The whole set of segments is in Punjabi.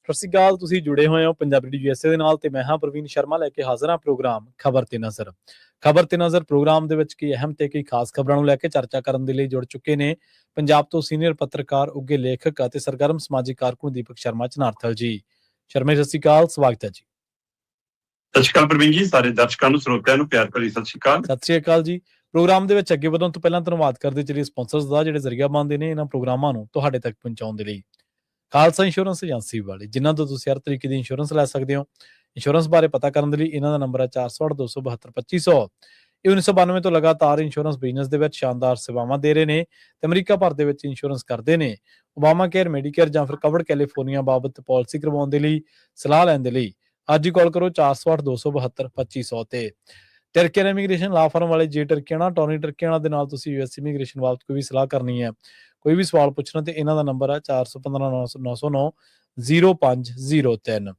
ਸਤਿ ਸ਼੍ਰੀ ਅਕਾਲ। ਤੁਸੀਂ ਜੁੜੇ ਹੋਏ ਹੋ ਪੰਜਾਬੀ USA ਦੇ ਨਾਲ ਤੇ ਮੈਂ ਹਾਂ ਪ੍ਰਵੀਨ ਸ਼ਰਮਾ ਲੈ ਕੇ ਹਾਜ਼ਰ ਹਾਂ ਪ੍ਰੋਗਰਾਮ ਖਬਰ ਤੇ ਨਜ਼ਰ। ਖਬਰ ਤੇ ਨਜ਼ਰ ਪ੍ਰੋਗਰਾਮ ਦੇ ਵਿੱਚ ਕੀ ਅਹਿਮ ਤੇ ਕਈ ਖਾਸ ਖਬਰਾਂ ਨੂੰ ਲੈ ਕੇ ਚਰਚਾ ਕਰਨ ਦੇ ਲਈ ਜੁੜ ਚੁੱਕੇ ਨੇ ਪੰਜਾਬ ਤੋਂ ਸੀਨੀਅਰ ਪੱਤਰਕਾਰ, ਉੱਘੇ ਲੇਖਕ ਅਤੇ ਸਰਗਰਮ ਸਮਾਜਿਕ ਕਾਰਕੁਨ ਦੀਪਕ ਸ਼ਰਮਾ ਚਨਾਰਥਲ ਜੀ। ਸ਼ਰਮਾ ਜੀ, ਸਤਿ ਸ਼੍ਰੀ ਅਕਾਲ, ਸਵਾਗਤ ਹੈ ਜੀ। ਸਤਿ ਸ਼੍ਰੀ ਅਕਾਲ ਪ੍ਰਵੀਨ ਜੀ, ਸਾਰੇ ਦਰਸ਼ਕਾਂ ਨੂੰ, ਸਰੋਤਿਆਂ ਨੂੰ ਪਿਆਰ ਭਰੀ ਸਤਿ ਸ਼੍ਰੀ ਅਕਾਲ। ਸਤਿ ਸ਼੍ਰੀ ਅਕਾਲ ਜੀ। ਪ੍ਰੋਗਰਾਮ ਦੇ ਵਿੱਚ ਅੱਗੇ ਵਧਣ ਤੋਂ ਪਹਿਲਾਂ ਧੰਨਵਾਦ ਕਰਦੇ ਚਲੀਏ ਸਪਾਂਸਰਸ ਦਾ, ਜਿਹੜੇ ਜ਼ਰੀਆ ਬਣਦੇ ਨੇ ਇਹਨਾਂ ਪ੍ਰੋਗਰਾਮਾਂ ਨੂੰ ਤੁਹਾਡੇ ਤੱਕ ਪਹੁੰਚਾਉਣ ਦੇ ਲਈ। ਖਾਲਸਾ ਇੰਸ਼ੋਰੈਂਸ ਏਜੰਸੀ ਵਾਲੇ, ਜਿਨ੍ਹਾਂ ਤੋਂ ਤੁਸੀਂ ਹਰ ਤਰੀਕੇ ਦੀ ਇੰਸ਼ੋਰੈਂਸ ਲੈ ਸਕਦੇ ਹੋ। ਇੰਸ਼ੋਰੈਂਸ ਬਾਰੇ ਪਤਾ ਕਰਨ ਦੇ ਲਈ ਇਹਨਾਂ ਦਾ ਨੰਬਰ ਹੈ 408-272-2500। ਇਹ 1992 ਤੋਂ ਲਗਾਤਾਰ ਇੰਸ਼ੋਰੈਂਸ ਬਿਜ਼ਨਸ ਦੇ ਵਿੱਚ ਸ਼ਾਨਦਾਰ ਸੇਵਾਵਾਂ ਦੇ ਰਹੇ ਨੇ ਤੇ ਅਮਰੀਕਾ ਭਰ ਦੇ ਵਿੱਚ ਇੰਸ਼ੋਰੈਂਸ ਕਰਦੇ ਨੇ। ਓਬਾਮਾ ਕੇਅਰ, ਮੈਡੀਕੇਅਰ ਜਾਂ ਫਿਰ ਕਵਰਡ ਕੈਲੀਫੋਰਨੀਆ ਬਾਬਤ ਪਾਲਿਸੀ ਕਰਵਾਉਣ ਦੇ ਲਈ, ਸਲਾਹ ਲੈਣ ਦੇ ਲਈ ਅੱਜ ਹੀ ਕਾਲ ਕਰੋ 408-272-2500 ਤੇ। ਟਰਕੀਅਨ ਇਮੀਗ੍ਰੇਸ਼ਨ ਲਾ ਫਰਮ ਵਾਲੇ ਜੇ ਟਰਕੀਆਣਾ, ਟੋਨੀ ਟਰਕੀਆਣਾ ਦੇ ਨਾਲ ਤੁਸੀਂ US ਇਮੀਗ੍ਰੇਸ਼ਨ ਬਾਬਤ ਕੋਈ ਵੀ ਸਲਾਹ ਕਰਨੀ ਹੈ, ਕੋਈ ਵੀ ਸਵਾਲ ਪੁੱਛਣਾ ਤੇ ਇਹਨਾਂ ਦਾ ਨੰਬਰ ਹੈ 415-909-0503।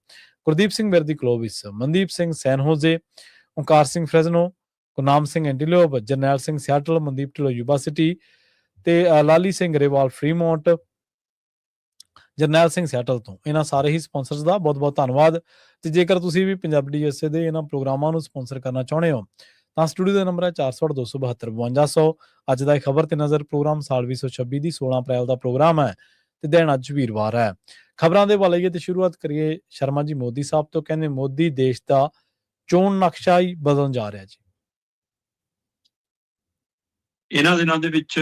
Gurdeep Singh Mirdi Clovis, Mandeep Singh San Jose, Onkar Singh Fresno, Gurnam Singh Antelope, Jarnail Singh Seattle, Mandeep Dhillon Yuba City ਤੇ ਲਾਲੀ ਸਿੰਘ ਗਰੇਵਾਲ ਫਰੀਮੌਂਟ, ਜਰਨੈਲ ਸਿੰਘ ਸਿਆਟਲ ਤੋਂ। ਇਹਨਾਂ ਸਾਰੇ ਹੀ ਸਪਾਂਸਰਸ ਦਾ ਬਹੁਤ ਬਹੁਤ ਧੰਨਵਾਦ। ਤੇ ਜੇਕਰ ਤੁਸੀਂ ਵੀ ਪੰਜਾਬੀ USA ਦੇ ਇਹਨਾਂ ਪ੍ਰੋਗਰਾਮਾਂ ਨੂੰ ਸਪਾਂਸਰ ਕਰਨਾ ਚਾਹੁੰਦੇ ਹੋ ਤਾਂ ਸਟੂਡੀਓ ਦਾ ਨੰਬਰ ਹੈ 408-272-5200। ਅੱਜ ਦਾ ਖਬਰ ਤੇ ਨਜ਼ਰ ਪ੍ਰੋਗਰਾਮ ਸਾਲ 2026 ਦੀ 16 ਅਪ੍ਰੈਲ ਦਾ ਪ੍ਰੋਗਰਾਮ ਹੈ ਤੇ ਦਿਨ ਅੱਜ ਵੀਰਵਾਰ ਹੈ। ਖਬਰਾਂ ਦੇ ਵੱਲ ਆਈਏ ਤੇ ਸ਼ੁਰੂਆਤ ਕਰੀਏ ਸ਼ਰਮਾ ਜੀ ਮੋਦੀ ਸਾਹਿਬ ਤੋਂ। ਕਹਿੰਦੇ ਮੋਦੀ ਦੇਸ਼ ਦਾ ਚੋਣ ਨਕਸ਼ਾ ਹੀ ਬਦਲਣ ਜਾ ਰਿਹਾ ਜੀ। ਇਹਨਾਂ ਦਿਨਾਂ ਦੇ ਵਿੱਚ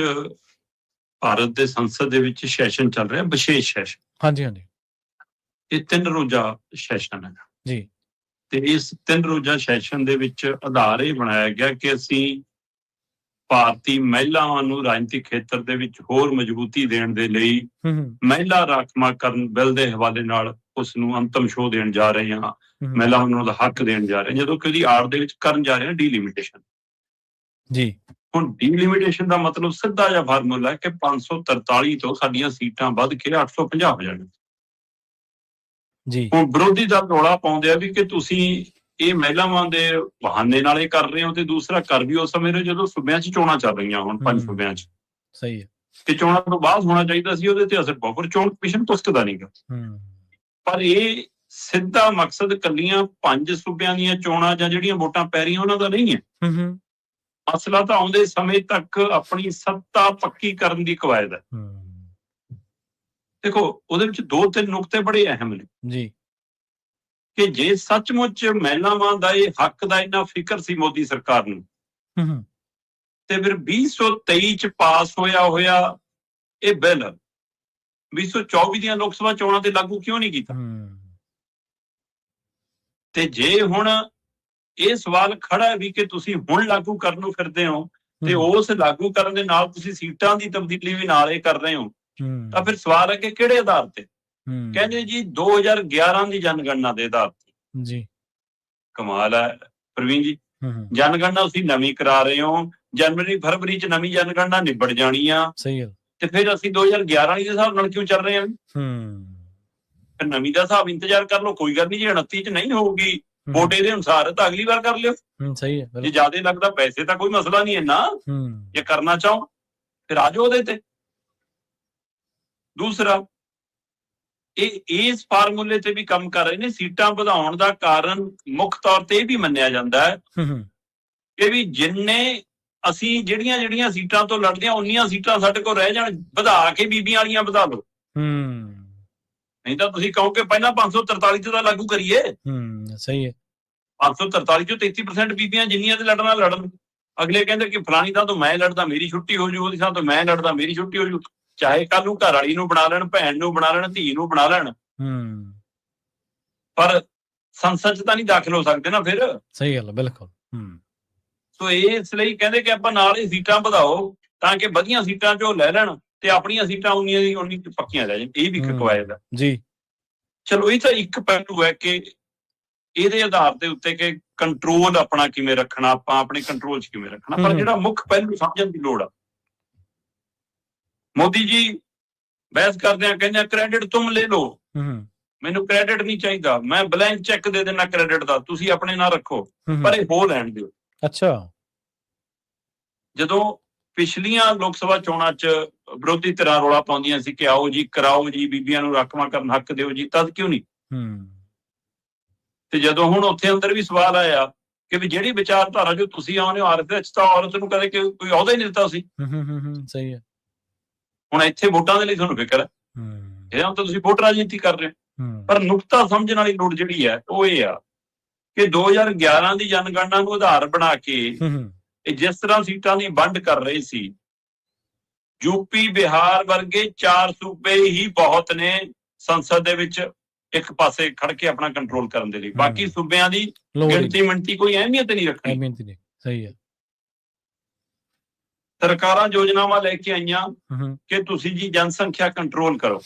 ਭਾਰਤ ਦੇ ਸੰਸਦ ਦੇ ਵਿੱਚ ਸੈਸ਼ਨ ਚੱਲ ਰਿਹਾ, ਵਿਸ਼ੇਸ਼ ਸੈਸ਼ਨ। ਹਾਂਜੀ ਹਾਂਜੀ, ਇਹ 3 ਰੋਜ਼ਾ ਸੈਸ਼ਨ ਹੈ ਜੀ। ਤੇ ਇਸ 3 ਰੋਜ਼ਾ ਸੈਸ਼ਨ ਦੇ ਵਿੱਚ ਆਧਾਰ ਇਹ ਬਣਾਇਆ ਗਿਆ ਕਿ ਅਸੀਂ ਭਾਰਤੀ ਮਹਿਲਾਵਾਂ ਨੂੰ ਰਾਜਨੀਤਿਕ ਖੇਤਰ ਦੇ ਵਿੱਚ ਹੋਰ ਮਜ਼ਬੂਤੀ ਦੇਣ ਦੇ ਲਈ ਮਹਿਲਾ ਰਾਖਵਾਂਕਰਨ ਬਿੱਲ ਦੇ ਹਵਾਲੇ ਨਾਲ ਉਸ ਨੂੰ ਅੰਤਮ ਛੋਹ ਦੇਣ ਜਾ ਰਹੇ ਹਾਂ। ਮਹਿਲਾਵਾਂ ਨੂੰ ਉਹਦਾ ਹੱਕ ਦੇਣ ਜਾ ਰਹੇ ਹਾਂ, ਜਦੋਂ ਕਿ ਉਹਦੀ ਆੜ ਦੇ ਵਿੱਚ ਕਰਨ ਜਾ ਰਹੇ ਹਾਂ ਡੀਲਿਮਿਟੇਸ਼ਨ। ਜੀ, ਹੁਣ ਡੀਲਿਮਿਟੇਸ਼ਨ ਦਾ ਮਤਲਬ ਸਿੱਧਾ ਜਿਹਾ ਫਾਰਮੂਲਾ ਹੈ ਕਿ 543 ਤੋਂ ਸਾਡੀਆਂ ਸੀਟਾਂ ਵੱਧ ਕੇ 850 ਹੋ ਜਾਣਗੀਆਂ। ਜੀ, ਹੁਣ ਵਿਰੋਧੀ ਦਲ ਰੌਲਾ ਪਾਉਂਦੇ ਆ ਵੀ ਕਿ ਤੁਸੀਂ ਇਹ ਮਹਿਲਾਵਾਂ ਦੇ ਬਹਾਨੇ ਨਾਲ ਇਹ ਕਰ ਰਹੇ ਹੋ, ਤੇ ਦੂਸਰਾ ਕਰ ਵੀ ਉਸ ਸਮੇਂ ਜਦੋਂ ਸੂਬਿਆਂ 'ਚ ਚੋਣਾਂ ਚੱਲ ਰਹੀਆਂ ਹੁਣ 5 ਸੂਬਿਆਂ 'ਚ। ਸਹੀ ਹੈ ਕਿ ਚੋਣਾਂ ਤੋਂ ਬਾਅਦ ਹੋਣਾ ਚਾਹੀਦਾ ਸੀ, ਉਹਦੇ ਤੇ ਅਸਰ ਪਾਓ, ਚੋਣ ਕਮਿਸ਼ਨ ਪੁਸਤਦਾ ਨਹੀਂਗਾ। ਪਰ ਇਹ ਸਿੱਧਾ ਮਕਸਦ ਕੱਲੀਆਂ 5 ਸੂਬਿਆਂ ਦੀਆਂ ਚੋਣਾਂ ਜਾਂ ਜਿਹੜੀਆਂ ਵੋਟਾਂ ਪੈ ਰਹੀਆਂ ਉਹਨਾਂ ਦਾ ਨਹੀਂ ਹੈ। ਮਸਲਾ ਤਾਂ ਆਉਂਦੇ ਸਮੇਂ ਤੱਕ ਆਪਣੀ ਸੱਤਾ ਪੱਕੀ ਕਰਨ ਦੀ ਕਵਾਇਦ ਹੈ। ਦੇਖੋ, ਉਹਦੇ ਵਿੱਚ 2-3 ਨੁਕਤੇ ਬੜੇ ਅਹਿਮ ਨੇ ਜੀ ਕਿ ਜੇ ਸੱਚਮੁੱਚ ਮਹਿਲਾਵਾਂ ਦਾ ਇਹ ਹੱਕ ਦਾ ਇੰਨਾ ਫਿਕਰ ਸੀ ਮੋਦੀ ਸਰਕਾਰ ਨੂੰ, ਤੇ ਫਿਰ 2023 ਚ ਪਾਸ ਹੋਇਆ ਇਹ ਬਿੱਲ 2024 ਦੀਆਂ ਲੋਕ ਸਭਾ ਚੋਣਾਂ ਤੇ ਲਾਗੂ ਕਿਉਂ ਨਹੀਂ ਕੀਤਾ? ਤੇ ਜੇ ਹੁਣ ਇਹ ਸਵਾਲ ਖੜਾ ਹੈ ਵੀ ਕਿ ਤੁਸੀਂ ਹੁਣ ਲਾਗੂ ਕਰਨ ਨੂੰ ਫਿਰਦੇ ਹੋ ਤੇ ਉਸ ਲਾਗੂ ਕਰਨ ਦੇ ਨਾਲ ਤੁਸੀਂ ਸੀਟਾਂ ਦੀ ਤਬਦੀਲੀ ਵੀ ਨਾਲ ਇਹ ਕਰ ਰਹੇ ਹੋ, ਤਾਂ ਫਿਰ ਸਵਾਲ ਹੈ ਕਿ ਕਿਹੜੇ ਆਧਾਰ ਤੇ? ਕਹਿੰਦੇ ਜੀ 2011 ਦੀ ਜਨਗਣਨਾ ਦੇ ਆਧਾਰ ਤੇ। ਜੀ, ਕਮਾਲ ਹੈ ਪ੍ਰਵੀਨ ਜੀ। ਜਨਗਣਨਾ ਤੁਸੀਂ ਨਵੀਂ ਕਰਾ ਰਹੇ ਹੋ, ਜਨਵਰੀ-ਫਰਵਰੀ ਚ ਨਵੀਂ ਜਨਗਣਨਾ ਨਿਬੜ ਜਾਣੀ ਆ। ਸਹੀ ਗੱਲ। ਤੇ ਫਿਰ ਅਸੀਂ 2011 ਦੇ ਹਿਸਾਬ ਨਾਲ ਕਿਉਂ ਚੱਲ ਰਹੇ ਹਾਂ? ਫਿਰ ਨਵੀਂ ਦਾ ਹਿਸਾਬ ਇੰਤਜ਼ਾਰ ਕਰ ਲਓ, ਕੋਈ ਗੱਲ ਨਹੀਂ। ਜੇ 29 ਚ ਨਹੀਂ ਹੋਊਗੀ ਵੋਟ ਇਹਦੇ ਅਨੁਸਾਰ ਤਾਂ ਅਗਲੀ ਵਾਰ ਕਰ ਲਿਓ। ਸਹੀ ਹੈ। ਜੇ ਜ਼ਿਆਦਾ ਲੱਗਦਾ ਪੈਸੇ ਤਾਂ ਕੋਈ ਮਸਲਾ ਨਹੀਂ ਇੰਨਾ, ਜੇ ਕਰਨਾ ਚਾਹੋ ਫਿਰ ਆ ਜਾਓ ਉਹਦੇ ਤੇ। ਦੂਸਰਾ, ਇਹ ਇਸ ਫਾਰਮੂਲੇ ਤੇ ਵੀ ਕੰਮ ਕਰ ਰਹੇ ਨੇ। ਸੀਟਾਂ ਵਧਾਉਣ ਦਾ ਕਾਰਨ ਮੁੱਖ ਤੌਰ ਤੇ ਇਹ ਵੀ ਮੰਨਿਆ ਜਾਂਦਾ ਹੈ ਕਿ ਵੀ ਜਿੰਨੇ ਅਸੀਂ ਜਿਹੜੀਆਂ ਸੀਟਾਂ ਤੋਂ ਲੜਦੇ ਹਾਂ ਉਨੀਆਂ ਸੀਟਾਂ ਸਾਡੇ ਕੋਲ ਰਹਿ ਜਾਣ, ਵਧਾ ਕੇ ਬੀਬੀਆਂ ਵਾਲੀਆਂ ਵਧਾ ਲਓ। ਨਹੀਂ ਤਾਂ ਤੁਸੀਂ ਕਹੋ ਕਿ ਪਹਿਲਾਂ 543 ਤੇ ਤਾਂ ਲਾਗੂ ਕਰੀਏ। ਸਹੀ ਹੈ। 543 ਚੋਂ 33% ਬੀਬੀਆਂ ਜਿੰਨੀਆਂ ਤੇ ਲੜਨਾ ਲੜਨ। ਅਗਲੇ ਕਹਿੰਦੇ ਕਿ ਫਲਾਣੀ ਥਾਂ ਤੋਂ ਮੈਂ ਲੜਦਾ ਮੇਰੀ ਛੁੱਟੀ ਹੋ ਜੂ, ਉਹਦੀ ਥਾਂ ਤੋਂ ਮੈਂ ਲੜਦਾ ਮੇਰੀ ਛੁੱਟੀ ਹੋ ਜੂ। ਚਾਹੇ ਕੱਲ ਨੂੰ ਘਰ ਵਾਲੀ ਨੂੰ ਬਣਾ ਲੈਣ, ਭੈਣ ਨੂੰ ਬਣਾ ਲੈਣ, ਧੀ ਨੂੰ ਬਣਾ ਲੈਣ, ਪਰ ਸੰਸਦ 'ਚ ਤਾਂ ਨਹੀਂ ਦਾਖਲ ਹੋ ਸਕਦੇ ਨਾ ਫਿਰ। ਸਹੀ ਗੱਲ ਹੈ, ਬਿਲਕੁਲ। ਸੋ ਇਸ ਲਈ ਕਹਿੰਦੇ ਕਿ ਆਪਾਂ ਨਾਲ ਹੀ ਸੀਟਾਂ ਵਧਾਓ ਤਾਂ ਕਿ ਵਧੀਆ ਸੀਟਾਂ 'ਚੋਂ ਲੈ ਲੈਣ ਤੇ ਆਪਣੀਆਂ ਸੀਟਾਂ ਉਨੀਆਂ ਦੀ ਉਨੀ ਪੱਕੀਆਂ ਰਹਿ ਜਾਣ। ਇਹ ਵੀ ਇੱਕ ਕਵਾਇਦ ਹੈ ਜੀ। ਚਲੋ, ਇਹ ਤਾਂ ਇੱਕ ਪਹਿਲੂ ਹੈ ਕਿ ਇਹਦੇ ਆਧਾਰ ਦੇ ਉੱਤੇ ਕਿ ਕੰਟਰੋਲ ਆਪਣਾ ਕਿਵੇਂ ਰੱਖਣਾ, ਆਪਾਂ ਆਪਣੇ ਕੰਟਰੋਲ 'ਚ ਕਿਵੇਂ ਰੱਖਣਾ। ਪਰ ਜਿਹੜਾ ਮੁੱਖ ਪਹਿਲੂ ਸਮਝਣ ਦੀ ਲੋੜ ਆ, ਮੋਦੀ ਜੀ ਬਹਿਸ ਕਰਦੇ ਆ, ਕਹਿੰਦੇ ਕ੍ਰੈਡਿਟ ਤੁਮ ਲੈ ਲਓ, ਮੈਨੂੰ ਕ੍ਰੈਡਿਟ ਨਹੀਂ ਚਾਹੀਦਾ, ਮੈਂ ਬਲੈਂਕ ਚੈੱਕ ਦੇ ਦੇਣਾ ਕ੍ਰੈਡਿਟ ਦਾ, ਤੁਸੀਂ ਆਪਣੇ ਨਾਲ ਰੱਖੋ, ਪਰ ਇਹ ਹੋ ਲੈਣ ਦਿਓ। ਅੱਛਾ, ਜਦੋਂ ਪਿਛਲੀਆਂ ਲੋਕ ਸਭਾ ਚੋਣਾਂ 'ਚ ਵਿਰੋਧੀ ਧਿਰਾਂ ਰੌਲਾ ਪਾਉਂਦੀਆਂ ਸੀ ਕਿ ਆਓ ਜੀ ਕਰਾਓ ਜੀ, ਬੀਬੀਆਂ ਨੂੰ ਰਾਖਵਾਂਕਰਨ ਹੱਕ ਦਿਓ ਜੀ, ਤਦ ਕਿਉਂ ਨਹੀਂ? ਤੇ ਜਦੋਂ ਹੁਣ ਉੱਥੇ ਅੰਦਰ ਵੀ ਸਵਾਲ ਆਇਆ ਕਿ ਵੀ ਜਿਹੜੀ ਵਿਚਾਰਧਾਰਾ ਜੋ ਤੁਸੀਂ ਆਉਂਦੇ ਹੋ ਆਰਐਸਐਸ ਤਾਂ ਔਰਤ ਨੂੰ ਕਦੇ ਕੋਈ ਅਹੁਦਾ ਹੀ ਨਹੀਂ ਦਿੱਤਾ ਸੀ। ਸਹੀ ਹੈ। ਹੁਣ ਇੱਥੇ ਵੋਟਾਂ ਦੇ ਲਈ ਤੁਹਾਨੂੰ ਫਿਕਰ ਹੈ, ਇਹਨਾਂ ਤਾਂ ਤੁਸੀਂ ਵੋਟ ਰਾਜਨੀਤੀ ਕਰ ਰਹੇ ਹੋ। ਪਰ ਨੁਕਤਾ ਸਮਝਣ ਵਾਲੀ ਲੋੜ ਜਿਹੜੀ ਹੈ ਉਹ ਇਹ ਆ ਕਿ 2011 ਦੀ ਜਨਗਣਨਾ ਨੂੰ ਆਧਾਰ ਬਣਾ ਕੇ ਇਹ ਜਿਸ ਤਰ੍ਹਾਂ ਸੀਟਾਂ ਦੀ ਵੰਡ ਕਰ ਰਹੇ ਸੀ, ਯੂਪੀ ਬਿਹਾਰ ਵਰਗੇ 4 ਸੂਬੇ ਹੀ ਬਹੁਤ ਨੇ ਸੰਸਦ ਦੇ ਵਿੱਚ ਇੱਕ ਪਾਸੇ ਖੜ ਕੇ ਆਪਣਾ ਕੰਟਰੋਲ ਕਰਨ ਦੇ ਲਈ। ਬਾਕੀ ਸੂਬਿਆਂ ਦੀ ਗਿਣਤੀ ਕੋਈ ਅਹਿਮੀਅਤ ਨਹੀਂ ਰੱਖਣੀ। ਸਹੀ ਹੈ। ਸਰਕਾਰਾਂ ਯੋਜਨਾਵਾਂ ਲੈ ਕੇ ਆਈਆਂ ਕਿ ਤੁਸੀਂ ਜੀ ਜਨਸੰਖਿਆ ਕੰਟਰੋਲ ਕਰੋ।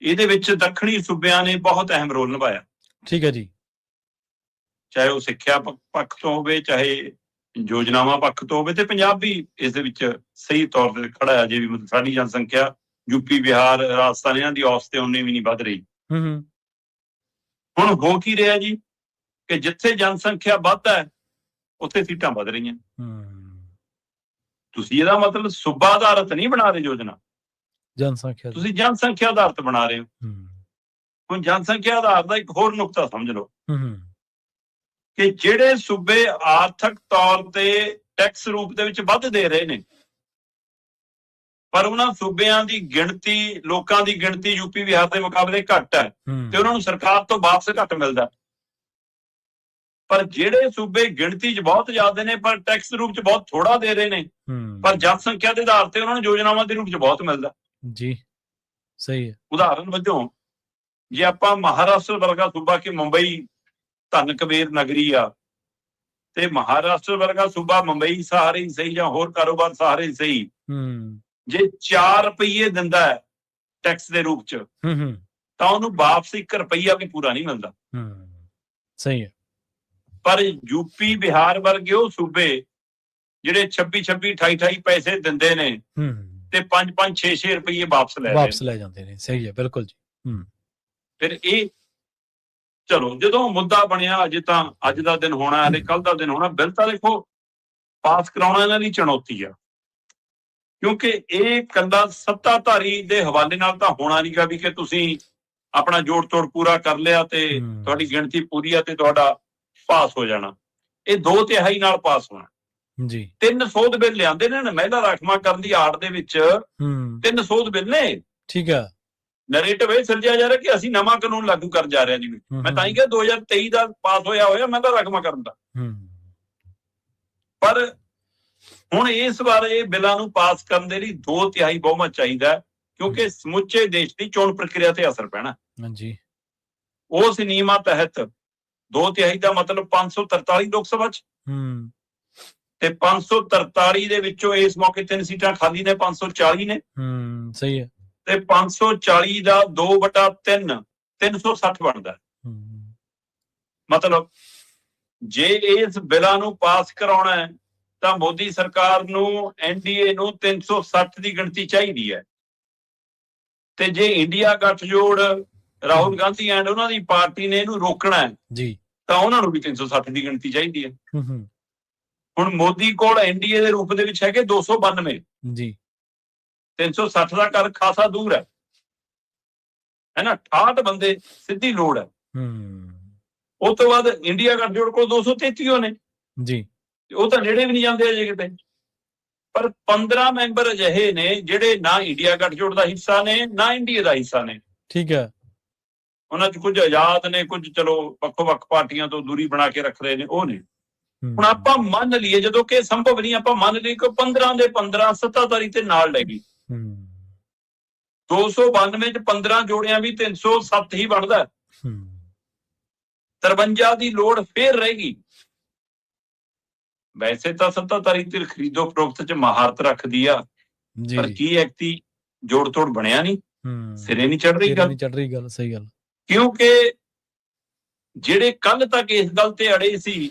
ਇਹਦੇ ਵਿੱਚ ਦੱਖਣੀ ਸੂਬਿਆਂ ਨੇ ਬਹੁਤ ਅਹਿਮ ਰੋਲ ਨਿਭਾਇਆ। ਠੀਕ ਹੈ ਜੀ। ਚਾਹੇ ਉਹ ਸਿੱਖਿਆ ਪੱਖ ਤੋਂ ਹੋਵੇ, ਚਾਹੇ ਯੋਜਨਾਵਾਂ ਪੱਖ ਤੋਂ ਹੋਵੇ, ਤੇ ਪੰਜਾਬ ਵੀ ਇਸ ਦੇ ਵਿੱਚ ਸਹੀ ਤੌਰ ਤੇ ਖੜਾ ਹੈ। ਜੇ ਵੀ ਸਾਡੀ ਜਨਸੰਖਿਆ ਯੂਪੀ ਬਿਹਾਰ ਰਾਜਸਥਾਨ ਇਹਨਾਂ ਦੀ ਔਸਤ ਤੇ ਉਨੀ ਵੀ ਨਹੀਂ ਵੱਧ ਰਹੀ। ਹੁਣ ਹੋ ਕੀ ਰਿਹਾ ਜੀ ਕਿ ਜਿੱਥੇ ਜਨਸੰਖਿਆ ਵੱਧ ਹੈ ਉੱਥੇ ਸੀਟਾਂ ਵੱਧ ਰਹੀਆਂ। ਤੁਸੀਂ ਇਹਦਾ ਮਤਲਬ ਸੂਬਾ ਆਧਾਰਿਤ ਨਹੀਂ ਬਣਾ ਰਹੇ ਯੋਜਨਾ, ਜਨਸੰਖਿਆ ਤੁਸੀਂ ਜਨਸੰਖਿਆ ਆਧਾਰਿਤ ਬਣਾ ਰਹੇ ਹੋ। ਹੁਣ ਜਨਸੰਖਿਆ ਆਧਾਰ ਦਾ ਇੱਕ ਹੋਰ ਨੁਕਤਾ ਸਮਝ ਲਓ ਕਿ ਜਿਹੜੇ ਸੂਬੇ ਆਰਥਿਕ ਤੌਰ ਤੇ ਟੈਕਸ ਰੂਪ ਦੇ ਵਿੱਚ ਵੱਧ ਦੇ ਰਹੇ ਨੇ, ਪਰ ਉਹਨਾਂ ਸੂਬਿਆਂ ਦੀ ਗਿਣਤੀ, ਲੋਕਾਂ ਦੀ ਗਿਣਤੀ ਯੂਪੀ ਬਿਹਾਰ ਦੇ ਮੁਕਾਬਲੇ ਘੱਟ ਹੈ ਤੇ ਉਹਨਾਂ ਨੂੰ ਸਰਕਾਰ ਤੋਂ ਵਾਪਸ ਘੱਟ ਮਿਲਦਾ। ਪਰ ਜਿਹੜੇ ਸੂਬੇ ਗਿਣਤੀ 'ਚ ਬਹੁਤ ਜ਼ਿਆਦਾ ਨੇ ਪਰ ਟੈਕਸ ਰੂਪ 'ਚ ਬਹੁਤ ਥੋੜਾ ਦੇ ਰਹੇ ਨੇ, ਪਰ ਜਨਸੰਖਿਆ ਦੇ ਆਧਾਰ ਤੇ ਉਹਨਾਂ ਨੂੰ ਯੋਜਨਾਵਾਂ ਦੇ ਰੂਪ 'ਚ ਬਹੁਤ ਮਿਲਦਾ। ਜੀ ਸਹੀ ਹੈ। ਉਦਾਹਰਨ ਵਜੋਂ ਜੇ ਆਪਾਂ ਮਹਾਰਾਸ਼ਟਰ ਵਰਗਾ ਸੂਬਾ ਕਿ ਮੁੰਬਈ ਧਨ ਕਬੀਰ ਨਗਰੀ ਆ, ਤੇ ਮਹਾਰਾਸ਼ਟਰ ਵਰਗਾ ਸੂਬਾ ਮੁੰਬਈ ਸਹਾਰੇ ਹੀ ਸਹੀ ਜਾਂ ਹੋਰ ਕਾਰੋਬਾਰ ਸਹਾਰੇ ਹੀ ਸਹੀ, ਜੇ 4 ਰੁਪਈਏ ਦਿੰਦਾ ਹੈ ਟੈਕਸ ਦੇ ਰੂਪ 'ਚ ਤਾਂ ਉਹਨੂੰ ਵਾਪਸ 1 ਰੁਪਈਆ ਵੀ ਪੂਰਾ ਨਹੀਂ ਮਿਲਦਾ। ਸਹੀ ਹੈ। ਪਰ ਯੂਪੀ ਬਿਹਾਰ ਵਰਗੇ ਉਹ ਸੂਬੇ ਜਿਹੜੇ 26 28 ਪੈਸੇ ਦਿੰਦੇ ਨੇ ਤੇ 5 6 ਰੁਪਈਏ ਵਾਪਸ ਲੈ ਜਾਂਦੇ ਨੇ। ਸਹੀ ਹੈ, ਬਿਲਕੁਲ ਜੀ। ਫਿਰ ਇਹ ਚਲੋ ਜਦੋਂ ਮੁੱਦਾ ਬਣਿਆ, ਅੱਜ ਦਾ ਦਿਨ ਹੋਣਾ ਤੇ ਕੱਲ ਦਾ ਦਿਨ ਹੋਣਾ, ਬਿੱਲ ਤਾਂ ਦੇਖੋ ਪਾਸ ਕਰਾਉਣਾ ਇਹਨਾਂ ਦੀ ਚੁਣੌਤੀ ਆ, ਕਿਉਂਕਿ ਇਹ ਕੱਲਾ ਸੱਤਾਧਾਰੀ ਦੇ ਹਵਾਲੇ ਨਾਲ ਤਾਂ ਹੋਣਾ ਨਹੀਂਗਾ ਵੀ ਕਿ ਤੁਸੀਂ ਆਪਣਾ ਜੋੜ ਤੋੜ ਪੂਰਾ ਕਰ ਲਿਆ ਤੇ ਤੁਹਾਡੀ ਗਿਣਤੀ ਪੂਰੀ ਆ ਤੇ ਤੁਹਾਡਾ ਪਾਸ ਹੋ ਜਾਣਾ। ਇਹ 2/3 ਨਾਲ ਪਾਸ ਹੋਣਾ ਜੀ। 3 ਸੋਧ ਬਿੱਲ ਲਿਆਂਦੇ ਨੇ ਮਹਿਲਾ ਰਾਖਵਾਂ ਕਰਨ ਦੀ ਆੜ ਦੇ ਵਿੱਚ, 3 ਸੋਧ ਬਿੱਲ ਨੇ। ਠੀਕ ਆ। ਨੈਰੇਟਿਵ ਇਹ ਸਿਰਜਿਆ ਜਾ ਰਿਹਾ ਕਿ ਅਸੀਂ ਨਵਾਂ ਕਾਨੂੰਨ ਲਾਗੂ ਕਰਨ ਜਾ ਰਹੇ ਹਾਂ ਜੀ। ਮੈਂ ਤਾਂ ਹੀ ਕਿਹਾ 2023 ਦਾ ਪਾਸ ਹੋਇਆ ਮਹਿਲਾ ਰਾਖਵਾਂ ਕਰਨ ਦਾ। ਪਰ ਹੁਣ ਇਸ ਵਾਰ ਇਹ ਬਿੱਲਾਂ ਨੂੰ ਪਾਸ ਕਰਨ ਦੇ ਲਈ 2/3 ਬਹੁਮਤ ਚਾਹੀਦਾ, ਕਿਉਂਕਿ ਸਮੁੱਚੇ ਦੇਸ਼ ਦੀ ਚੋਣ ਪ੍ਰਕਿਰਿਆ ਤੇ ਅਸਰ ਪੈਣਾ। ਹਾਂਜੀ। ਉਸ ਨਿਯਮਾਂ ਤਹਿਤ 2/3 ਦਾ ਮਤਲਬ 543 ਲੋਕ ਸਭਾ 'ਚ, ਤੇ 543 ਦੇ ਵਿੱਚੋਂ ਇਸ ਮੌਕੇ 3 ਸੀਟਾਂ ਖਾਲੀ ਨੇ, 540 ਨੇ। ਸਹੀ ਹੈ। ਤੇ 540 ਦਾ 2/3 360 ਬਣਦਾ। ਮਤਲਬ ਜੇ ਇਸ ਬਿੱਲਾਂ ਨੂੰ ਪਾਸ ਕਰਾਉਣਾ ਹੈ ਤਾਂ ਮੋਦੀ ਸਰਕਾਰ ਨੂੰ, ਐਨਡੀਏ ਨੂੰ 360 ਦੀ ਗਿਣਤੀ ਚਾਹੀਦੀ ਹੈ। ਤੇ ਜੇ ਇੰਡੀਆ ਗੱਠਜੋੜ, ਰਾਹੁਲ ਗਾਂਧੀ ਐਂਡ ਉਹਨਾਂ ਦੀ ਪਾਰਟੀ ਨੇ ਇਹਨੂੰ ਰੋਕਣਾ ਹੈ ਜੀ, ਤਾਂ ਉਹਨਾਂ ਨੂੰ ਵੀ 360 ਦੀ ਗਿਣਤੀ ਚਾਹੀਦੀ ਹੈ। ਹੁਣ ਮੋਦੀ ਕੋਲ ਐਨਡੀਏ ਦੇ ਰੂਪ ਦੇ ਵਿੱਚ ਹੈਗੇ 292 ਜੀ। 360 ਦਾ ਕਰ ਖਾਸਾ ਦੂਰ ਹੈ ਨਾ। 68 ਬੰਦੇ ਸਿੱਧੀ ਲੋੜ ਹੈ। ਉਸ ਤੋਂ ਬਾਅਦ ਇੰਡੀਆ ਗੱਠਜੋੜ ਕੋਲ 233 ਨੇ ਜੀ, ਉਹ ਤਾਂ ਨੇੜੇ ਵੀ ਨਹੀਂ ਜਾਂਦੇ ਅਜੇ ਕਿਤੇ। ਪਰ 15 ਮੈਂਬਰ ਅਜਿਹੇ ਨੇ ਜਿਹੜੇ ਨਾ ਇੰਡੀਆ ਗੱਠਜੋੜ ਦਾ ਹਿੱਸਾ ਨੇ, ਨਾ ਇੰਡੀਆ ਦਾ ਹਿੱਸਾ ਨੇ। ਠੀਕ ਹੈ। ਉਹਨਾਂ 'ਚ ਕੁਝ ਆਜ਼ਾਦ ਨੇ, ਕੁਝ ਚਲੋ ਵੱਖੋ-ਵੱਖ ਪਾਰਟੀਆਂ ਤੋਂ ਦੂਰੀ ਬਣਾ ਕੇ ਰੱਖ ਰਹੇ ਨੇ, ਉਹ ਨੇ। ਹੁਣ ਆਪਾਂ ਮੰਨ ਲਈਏ, ਜਦੋਂ ਕਿ ਸੰਭਵ ਨਹੀਂ, ਆਪਾਂ ਮੰਨ ਲਈਏ ਕਿ 15 ਦੇ 15 ਸੱਤਾਧਾਰੀ ਤੇ ਨਾਲ ਲੈ ਗਈ, 292 'ਚ 15 ਜੋੜਿਆਂ ਵੀ 307 ਹੀ ਬਣਦਾ। 53 ਦੀ ਲੋੜ ਫੇਰ ਰਹੇਗੀ। ਵੈਸੇ ਤਾਂ ਸੱਤਾਧਾਰੀ ਧਿਰ ਖਰੀਦੋ ਫਰੋਖਤ 'ਚ ਮਹਾਰਤ ਰੱਖਦੀ ਆ, ਪਰ ਕੀ ਐਕਤੀ ਜੋੜ ਤੋੜ ਬਣਿਆ ਨਹੀਂ, ਸਿਰੇ ਨਹੀਂ ਚੜ ਰਹੀ ਗੱਲ। ਸਹੀ ਗੱਲ। ਕਿਉਂਕਿ ਜਿਹੜੇ ਕੱਲ ਤੱਕ ਇਸ ਗੱਲ ਤੇ ਅੜੇ ਸੀ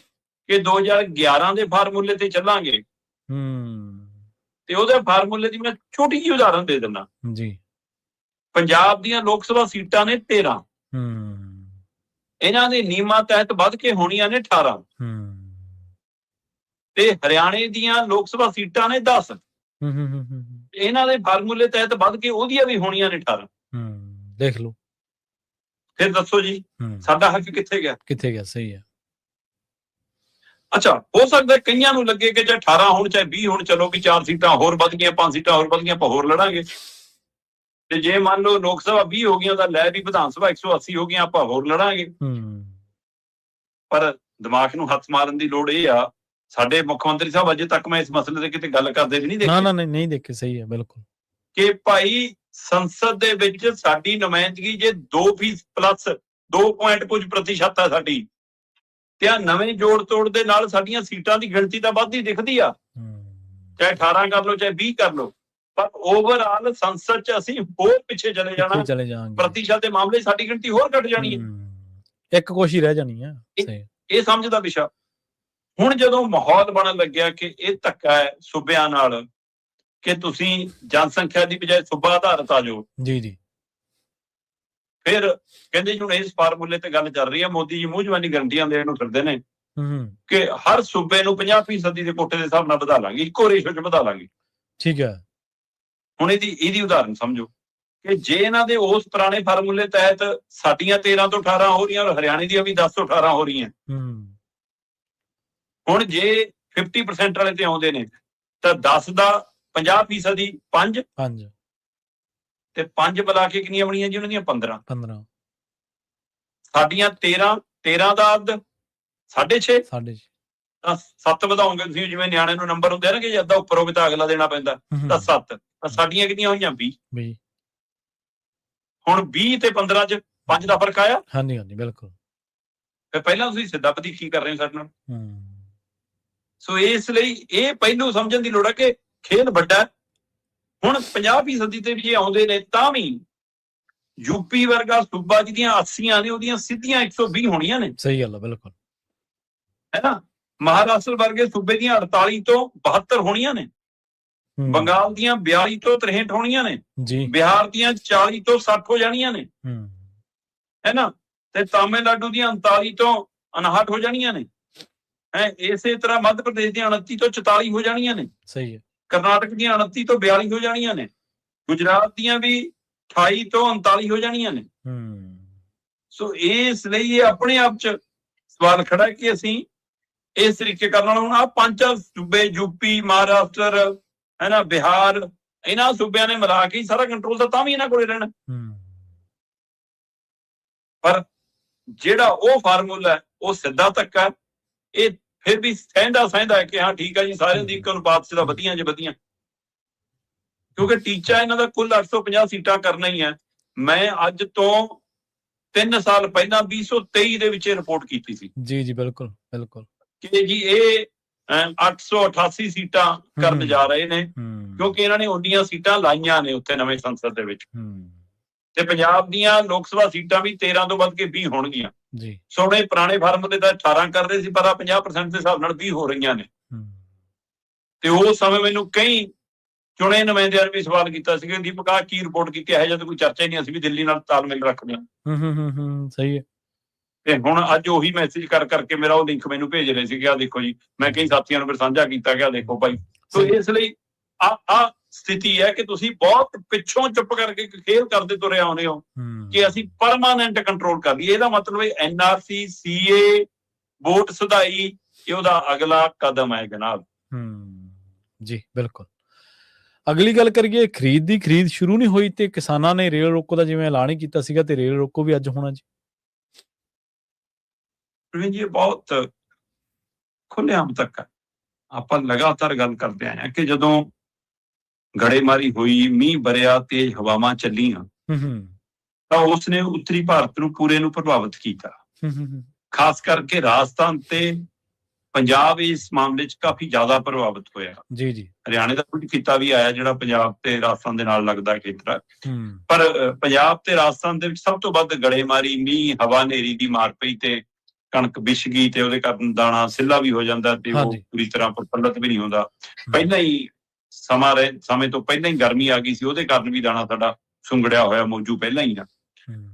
ਕਿ 2011 ਦੇ ਫਾਰਮੂਲੇ ਤੇ ਚੱਲਾਂਗੇ, ਤੇ ਉਹਦੇ ਫਾਰਮੂਲੇ ਦੀ ਮੈਂ ਛੋਟੀ ਜਿਹੀ ਉਦਾਹਰਨ ਦੇ ਦਿੰਦਾ ਜੀ। ਪੰਜਾਬ ਦੀਆਂ ਲੋਕ ਸਭਾ ਸੀਟਾਂ ਨੇ 13, ਇਹਨਾਂ ਦੇ ਨਿਯਮਾਂ ਤਹਿਤ ਵੱਧ ਕੇ ਹੋਣੀਆਂ ਨੇ 18, ਤੇ ਹਰਿਆਣੇ ਦੀਆਂ ਲੋਕ ਸਭਾ ਸੀਟਾਂ ਨੇ 10, ਇਹਨਾਂ ਦੇ ਫਾਰਮੂਲੇ ਤਹਿਤ ਵੱਧ ਕੇ ਉਹਦੀਆਂ ਵੀ ਹੋਣੀਆਂ ਨੇ 18। ਦੇਖ ਲਓ ਫਿਰ ਦੱਸੋ ਜੀ ਸਾਡਾ ਹੱਕ ਕਿੱਥੇ ਗਿਆ? ਕਿੱਥੇ ਗਿਆ? ਸਹੀ ਹੈ। ਅੱਛਾ, ਹੋ ਸਕਦਾ ਕਈਆਂ ਨੂੰ ਲੱਗੇ ਕਿ ਚਾਹੇ 18 ਹੋਣ ਚਾਹੇ 20 ਹੋਣ, ਚਲੋ ਵੀ 4 ਸੀਟਾਂ ਹੋਰ ਵੱਧ ਗਈਆਂ, 5 ਸੀਟਾਂ ਹੋਰ ਵੱਧ ਗਈਆਂ, ਆਪਾਂ ਹੋਰ ਲੜਾਂਗੇ। ਤੇ ਜੇ ਮੰਨ ਲਓ ਲੋਕ ਸਭਾ 20 ਹੋ ਗਈਆਂ ਤਾਂ ਲੈ ਵੀ ਵਿਧਾਨ ਸਭਾ 180 ਹੋ ਗਈਆਂ, ਆਪਾਂ ਹੋਰ ਲੜਾਂਗੇ। ਪਰ ਦਿਮਾਗ ਨੂੰ ਹੱਥ ਮਾਰਨ ਦੀ ਲੋੜ ਇਹ ਆ, ਸਾਡੇ ਮੁੱਖ ਮੰਤਰੀ ਸਾਹਿਬ ਅਜੇ ਤੱਕ ਮੈਂ ਇਸ ਮਸਲੇ ਤੇ ਕਿਤੇ ਗੱਲ ਕਰਦੇ ਵੀ ਨਹੀਂ ਦੇਖੇ। ਨਾ ਨਹੀਂ ਦੇਖੇ। ਸਹੀ ਹੈ, ਬਿਲਕੁਲ। ਕਿ ਭਾਈ ਸੰਸਦ ਦੇ ਵਿੱਚ ਸਾਡੀ ਨੁਮਾਇੰਦਗੀ ਜੇ 2% ਪਲੱਸ 2% ਹੈ ਸਾਡੀ, ਤੇ ਆ ਨਵੇਂ ਜੋੜ ਤੋੜ ਦੇ ਨਾਲ ਸਾਡੀਆਂ ਸੀਟਾਂ ਦੀ ਗਿਣਤੀ ਤਾਂ ਵੱਧਦੀ ਦਿਖਦੀ ਆ, ਚਾਹੇ 18 ਕਰ ਲਓ ਚਾਹੇ 20 ਕਰ ਲਓ, ਪਰ ਓਵਰਆਲ ਸੰਸਦ 'ਚ ਅਸੀਂ ਹੋਰ ਪਿੱਛੇ ਚਲੇ ਜਾਣਾ, ਪ੍ਰਤੀਸ਼ਤ ਦੇ ਮਾਮਲੇ ਸਾਡੀ ਗਿਣਤੀ ਹੋਰ ਘਟ ਜਾਣੀ ਹੈ, ਇੱਕ ਕੁਛ ਹੀ ਰਹਿ ਜਾਣੀ ਹੈ। ਇਹ ਸਮਝ ਦਾ ਵਿਸ਼ਾ। ਹੁਣ ਜਦੋਂ ਮਾਹੌਲ ਬਣਨ ਲੱਗਿਆ ਕਿ ਇਹ ਧੱਕਾ ਹੈ ਸੂਬਿਆਂ ਨਾਲ ਕਿ ਤੁਸੀਂ ਜਨਸੰਖਿਆ ਦੀ ਬਜਾਏ ਸੂਬਾ ਆਧਾਰਿਤ ਆ ਜਾਓ, ਜੀ, ਫਿਰ ਕਹਿੰਦੇ ਹੁਣ ਇਸ ਫਾਰਮੂਲੇ ਤੇ ਗੱਲ ਚੱਲ ਰਹੀ ਹੈ, ਮੋਦੀ ਜੀ ਮੂੰਹ ਜਵਾਨੀ ਗਰੰਟੀਆਂ ਦੇਣ ਨੂੰ ਫਿਰਦੇ ਨੇ ਕਿ ਹਰ ਸੂਬੇ ਨੂੰ 50% ਦੇ ਕੋਟੇ ਦੇ ਹਿਸਾਬ ਨਾਲ ਵਧਾ ਲਾਂਗੇ, ਇੱਕੋ ਰੇਸ਼ੋ 'ਚ ਵਧਾ ਲਾਂਗੇ। ਠੀਕ ਹੈ। ਹੁਣ ਇਹਦੀ ਉਦਾਹਰਨ ਸਮਝੋ ਕਿ ਜੇ ਇਹਨਾਂ ਦੇ ਉਸ ਪੁਰਾਣੇ ਫਾਰਮੂਲੇ ਤਹਿਤ ਸਾਡੀਆਂ 13 ਤੋਂ 18 ਹੋ ਰਹੀਆਂ ਔਰ ਹਰਿਆਣੇ ਦੀਆਂ ਵੀ 10 ਤੋਂ 18 ਹੋ ਰਹੀਆਂ, ਹੁਣ ਜੇ 50% ਵਾਲੇ ਤੇ ਆਉਂਦੇ ਨੇ ਤਾਂ 10 ਦਾ 50% 5 ਤੇ 5 ਮਿਲਾ ਕੇ ਕਿੰਨੀਆਂ ਬਣੀਆਂ ਜੀ ਉਹਨਾਂ ਦੀਆਂ? 15। ਸਾਡੀਆਂ 13 ਦਾ ਅੱਧ 6.5 ਤਾਂ 7 ਵਧਾਉਂਗੇ ਤੁਸੀਂ, ਜਿਵੇਂ ਨਿਆਣੇ ਨੂੰ ਨੰਬਰ ਹੁੰਦੇ ਆ ਨਾ ਕਿ ਅੱਧਾ ਉੱਪਰ ਹੋਵੇ ਤਾਂ ਅਗਲਾ ਦੇਣਾ ਪੈਂਦਾ, ਤਾਂ 7 ਤਾਂ ਸਾਡੀਆਂ ਕਿੰਨੀਆਂ ਹੋਈਆਂ? 20। ਹੁਣ 20 ਤੇ 15 'ਚ 5 ਦਾ ਫਰਕ ਆਇਆ। ਹਾਂਜੀ ਬਿਲਕੁਲ। ਫਿਰ ਪਹਿਲਾਂ ਤੁਸੀਂ ਸਿੱਧਾ ਪਤੀਖੀ ਕਰ ਰਹੇ ਹੋ ਸਾਡੇ ਨਾਲ। ਸੋ ਇਸ ਲਈ ਇਹ ਪਹਿਲੂ ਸਮਝਣ ਦੀ ਲੋੜ ਹੈ ਕਿ ਖੇਡ ਵੱਡਾ। ਹੁਣ 50% ਤੇ ਵੀ ਜੇ ਆਉਂਦੇ ਨੇ ਤਾਂ ਵੀ ਯੂਪੀ ਵਰਗਾ ਸੂਬਾ ਜਿਹਦੀਆਂ 80 ਨੇ ਉਹਦੀਆਂ ਸਿੱਧੀਆਂ 120 ਹੋਣੀਆਂ ਨੇ। ਸਹੀ ਗੱਲ ਹੈ, ਬਿਲਕੁਲ, ਹੈ ਨਾ। ਮਹਾਰਾਸ਼ਟਰ ਵਰਗੇ ਸੂਬੇ ਦੀਆਂ 48 ਤੋਂ 72 ਹੋਣੀਆਂ ਨੇ, ਬੰਗਾਲ ਦੀਆਂ 42 ਤੋਂ 63 ਹੋਣੀਆਂ ਨੇ, ਬਿਹਾਰ ਦੀਆਂ 40 ਤੋਂ 60 ਹੋ ਜਾਣੀਆਂ ਨੇ, ਹੈ ਨਾ। ਤੇ ਤਾਮਿਲਨਾਡੂ ਦੀਆਂ 39 ਤੋਂ 59 ਹੋ ਜਾਣੀਆਂ ਨੇ, ਇਸੇ ਤਰ੍ਹਾਂ ਮੱਧ ਪ੍ਰਦੇਸ਼ ਦੀਆਂ 29 ਤੋਂ 44 ਹੋ ਜਾਣੀਆਂ ਨੇ। ਸਹੀ ਹੈ। ਕਰਨਾਟਕ ਦੀਆਂ 29 ਤੋਂ 42 ਹੋ ਜਾਣੀਆਂ ਨੇ, ਗੁਜਰਾਤ ਦੀਆਂ ਵੀ 28 ਤੋਂ 39 ਹੋ ਜਾਣੀਆਂ ਨੇ। ਸੋ ਇਸ ਲਈ ਇਹ ਆਪਣੇ ਆਪ 'ਚ ਸਵਾਲ ਖੜਾ ਹੈ ਕਿ ਅਸੀਂ ਇਸ ਤਰੀਕੇ ਕਰਨ ਨਾਲ ਹੁਣ ਆ 5 ਸੂਬੇ ਯੂਪੀ, ਮਹਾਰਾਸ਼ਟਰ, ਹੈ ਨਾ, ਬਿਹਾਰ, ਇਹਨਾਂ ਸੂਬਿਆਂ ਨੇ ਮਿਲਾ ਕੇ ਸਾਰਾ ਕੰਟਰੋਲ ਤਾਂ ਵੀ ਇਹਨਾਂ ਕੋਲੇ ਰਹਿਣਾ। ਪਰ ਜਿਹੜਾ ਉਹ ਫਾਰਮੂਲਾ ਉਹ ਸਿੱਧਾ ਧੱਕਾ, ਇਹ ਫਿਰ ਵੀ ਸਹਿੰਦਾ ਹੈ ਕਿ ਹਾਂ ਠੀਕ ਹੈ ਜੀ, ਸਾਰਿਆਂ ਦੀ ਇੱਕ ਅਨੁਪਾਤ ਸਿੱਧਾ ਵਧੀਆਂ ਜੇ ਵਧੀਆਂ, ਕਿਉਂਕਿ ਟੀਚਾ ਇਹਨਾਂ ਦਾ ਕੁੱਲ 850 ਸੀਟਾਂ ਕਰਨਾ ਹੀ ਹੈ। ਮੈਂ ਅੱਜ ਤੋਂ 3 ਸਾਲ ਪਹਿਲਾਂ 2023 ਦੇ ਵਿੱਚ ਰਿਪੋਰਟ ਕੀਤੀ ਸੀ। ਜੀ ਬਿਲਕੁਲ ਕਿ ਜੀ ਇਹ 888 ਸੀਟਾਂ ਕਰਨ ਜਾ ਰਹੇ ਨੇ, ਕਿਉਂਕਿ ਇਹਨਾਂ ਨੇ ਉਨੀਆਂ ਸੀਟਾਂ ਲਾਈਆਂ ਨੇ ਉੱਥੇ ਨਵੇਂ ਸੰਸਦ ਦੇ ਵਿੱਚ, ਤੇ ਪੰਜਾਬ ਦੀਆਂ ਲੋਕ ਸਭਾ ਸੀਟਾਂ ਵੀ 13 ਤੋਂ ਵੱਧ ਕੇ 20 ਹੋਣਗੀਆਂ। ਸੋਹਣੇ ਪੁਰਾਣੇ ਫਾਰਮੂਲੇ ਦਾ 18 ਕਰ ਰਹੇ ਸੀ, ਪਰ 50% ਦੇ ਹਿਸਾਬ ਨਾਲ 20 ਹੋ ਰਹੀਆਂ ਨੇ। ਤੇ ਉਸ ਸਮੇਂ ਮੈਨੂੰ ਕਈ ਚੁਣੇ ਨੁਮਾਇੰਦਿਆਂ ਨੇ ਵੀ ਸਵਾਲ ਕੀਤਾ ਸੀ ਕਿ ਦੀਪਕ ਆਹ ਕੀ ਰਿਪੋਰਟ ਕੀਤੀ ਹੈ, ਜਦ ਕੋਈ ਚਰਚਾ ਹੀ ਨਹੀਂ, ਅਸੀਂ ਵੀ ਦਿੱਲੀ ਨਾਲ ਤਾਲਮੇਲ ਰੱਖਦੇ ਹਾਂ। ਸਹੀ ਹੈ। ਤੇ ਹੁਣ ਅੱਜ ਉਹੀ ਮੈਸੇਜ ਕਰਕੇ ਮੇਰਾ ਉਹ ਲਿੰਕ ਮੈਨੂੰ ਭੇਜ ਰਹੇ ਸੀ ਕਿ ਆਹ ਦੇਖੋ ਜੀ, ਮੈਂ ਕਈ ਸਾਥੀਆਂ ਨੂੰ ਫਿਰ ਸਾਂਝਾ ਕੀਤਾ ਕਿ ਆਹ ਦੇਖੋ ਭਾਈ। ਸੋ ਇਸ ਲਈ ਆ ਸਥਿਤੀ ਹੈ ਕਿ ਤੁਸੀਂ ਬਹੁਤ ਪਿੱਛੋਂ ਚੁੱਪ ਕਰਕੇ ਖੇਲ ਕਰਦੇ ਤੁਰੇ ਆਉਂਦੇ ਹੋ ਕਿ ਅਸੀਂ ਪਰਮਾਨੈਂਟ ਕੰਟਰੋਲ ਕਰ ਲਈਏ। ਇਹਦਾ ਮਤਲਬ NRC, CA, ਵੋਟ ਸੁਧਾਈ, ਇਹ ਉਹਦਾ ਅਗਲਾ ਕਦਮ ਹੈ ਜਨਾਬ। ਜੀ ਬਿਲਕੁਲ। ਅਗਲੀ ਗੱਲ ਕਰੀਏ, ਖਰੀਦ ਸ਼ੁਰੂ ਨਹੀਂ ਹੋਈ ਤੇ ਕਿਸਾਨਾਂ ਨੇ ਰੇਲ ਰੋਕੋ ਦਾ ਜਿਵੇਂ ਐਲਾਨ ਹੀ ਕੀਤਾ ਸੀਗਾ, ਤੇ ਰੇਲ ਰੋਕੋ ਵੀ ਅੱਜ ਹੋਣਾ ਜੀ। ਜੀ ਬਹੁਤ ਖੁੱਲ੍ਹੇਆਮ ਤੱਕ ਆਪਾਂ ਲਗਾਤਾਰ ਗੱਲ ਕਰਦੇ ਆਏ ਹਾਂ ਕਿ ਜਦੋਂ ਗੜੇਮਾਰੀ ਹੋਈ, ਮੀਂਹ ਵਰਿਆ, ਤੇਜ਼ ਹਵਾਵਾਂ ਚੱਲੀਆਂ, ਤਾਂ ਉਸਨੇ ਉੱਤਰੀ ਭਾਰਤ ਨੂੰ ਪੂਰੇ ਨੂੰ ਪ੍ਰਭਾਵਿਤ ਕੀਤਾ। ਖਾਸ ਕਰਕੇ ਰਾਜਸਥਾਨ ਤੇ ਪੰਜਾਬ ਇਸ ਮਾਮਲੇ 'ਚ ਕਾਫੀ ਜ਼ਿਆਦਾ ਪ੍ਰਭਾਵਿਤ ਹੋਇਆ। ਹਰਿਆਣੇ ਦਾ ਕੁਝ ਖਿੱਤਾ ਵੀ ਆਇਆ ਜਿਹੜਾ ਪੰਜਾਬ ਤੇ ਰਾਜਸਥਾਨ ਦੇ ਨਾਲ ਲੱਗਦਾ ਖੇਤਰ ਹੈ, ਪਰ ਪੰਜਾਬ ਤੇ ਰਾਜਸਥਾਨ ਦੇ ਵਿੱਚ ਸਭ ਤੋਂ ਵੱਧ ਗੜੇਮਾਰੀ, ਮੀਂਹ, ਹਵਾ, ਹਨੇਰੀ ਦੀ ਮਾਰ ਪਈ ਤੇ ਕਣਕ ਵਿਛ ਗਈ, ਤੇ ਉਹਦੇ ਕਾਰਨ ਦਾਣਾ ਸਿੱਲਾ ਵੀ ਹੋ ਜਾਂਦਾ ਤੇ ਉਹ ਪੂਰੀ ਤਰ੍ਹਾਂ ਪ੍ਰਫੁੱਲਤ ਵੀ ਨਹੀਂ ਹੁੰਦਾ। ਪਹਿਲਾਂ ਹੀ ਸਮੇਂ ਤੋਂ ਪਹਿਲਾਂ ਹੀ ਗਰਮੀ ਆ ਗਈ ਸੀ, ਉਹਦੇ ਕਾਰਨ ਵੀ ਦਾਣਾ ਸਾਡਾ ਸੁੰਗੜਿਆ ਹੋਇਆ ਮੌਜੂ ਪਹਿਲਾਂ ਹੀ ਆ।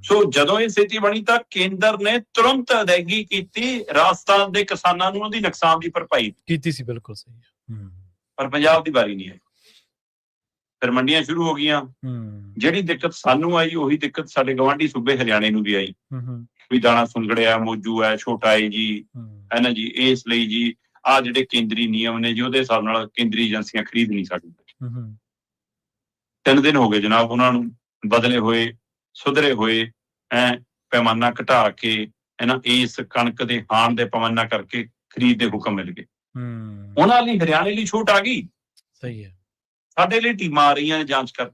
ਸੋ ਜਦੋਂ ਇਹ ਸਥਿਤੀ ਬਣੀ ਤਾਂ ਕੇਂਦਰ ਨੇ ਤੁਰੰਤ ਅਦਾਇਗੀ ਕੀਤੀ, ਰਾਜਸਥਾਨ ਦੇ ਕਿਸਾਨਾਂ ਨੂੰ ਉਹਦੀ ਨੁਕਸਾਨ ਦੀ ਭਰਪਾਈ ਕੀਤੀ ਸੀ। ਬਿਲਕੁਲ ਸਹੀ ਹੈ। ਪਰ ਪੰਜਾਬ ਦੀ ਵਾਰੀ ਨਹੀਂ ਆਈ। ਫਿਰ ਮੰਡੀਆਂ ਸ਼ੁਰੂ ਹੋ ਗਈਆਂ। ਜਿਹੜੀ ਦਿੱਕਤ ਸਾਨੂੰ ਆਈ ਉਹੀ ਦਿੱਕਤ ਸਾਡੇ ਗਵਾਂਢੀ ਸੂਬੇ ਹਰਿਆਣੇ ਨੂੰ ਵੀ ਆਈ, ਵੀ ਦਾਣਾ ਸੁੰਗੜਿਆ, ਮੋਜੂ ਹੈ, ਛੋਟਾ ਹੈ ਜੀ, ਹੈ ਨਾ ਜੀ। ਇਸ ਲਈ ਜੀ ਆਹ ਜਿਹੜੇ ਕੇਂਦਰੀ ਨਿਯਮ ਨੇ ਜੀ, ਉਹਦੇ ਹਿਸਾਬ ਨਾਲ ਕੇਂਦਰੀ ਏਜੰਸੀਆਂ ਖਰੀਦ ਨਹੀਂ ਸਕਦੀਆਂ। 3 ਦਿਨ ਹੋ ਗਏ ਜਨਾਬ ਉਹਨਾਂ ਨੂੰ ਬਦਲੇ ਹੋਏ, ਸੁਧਰੇ ਹੋਏ, ਪੈਮਾਨਾ ਘਟਾ ਕੇ, ਹੈ ਨਾ, ਇਸ ਕਣਕ ਦੇ ਹਾਣ ਦੇ ਪੈਮਾਨਾ ਕਰਕੇ ਖਰੀਦ ਦੇ ਹੁਕਮ ਮਿਲ ਗਏ। ਉਹਨਾਂ ਲਈ, ਹਰਿਆਣੇ ਲਈ ਛੋਟ ਆ ਗਈ। ਸਹੀ ਹੈ। ਸਾਡੇ ਲਈ ਟੀਮਾਂ ਆ ਰਹੀਆਂ ਨੇ ਜਾਂਚ ਕਰ,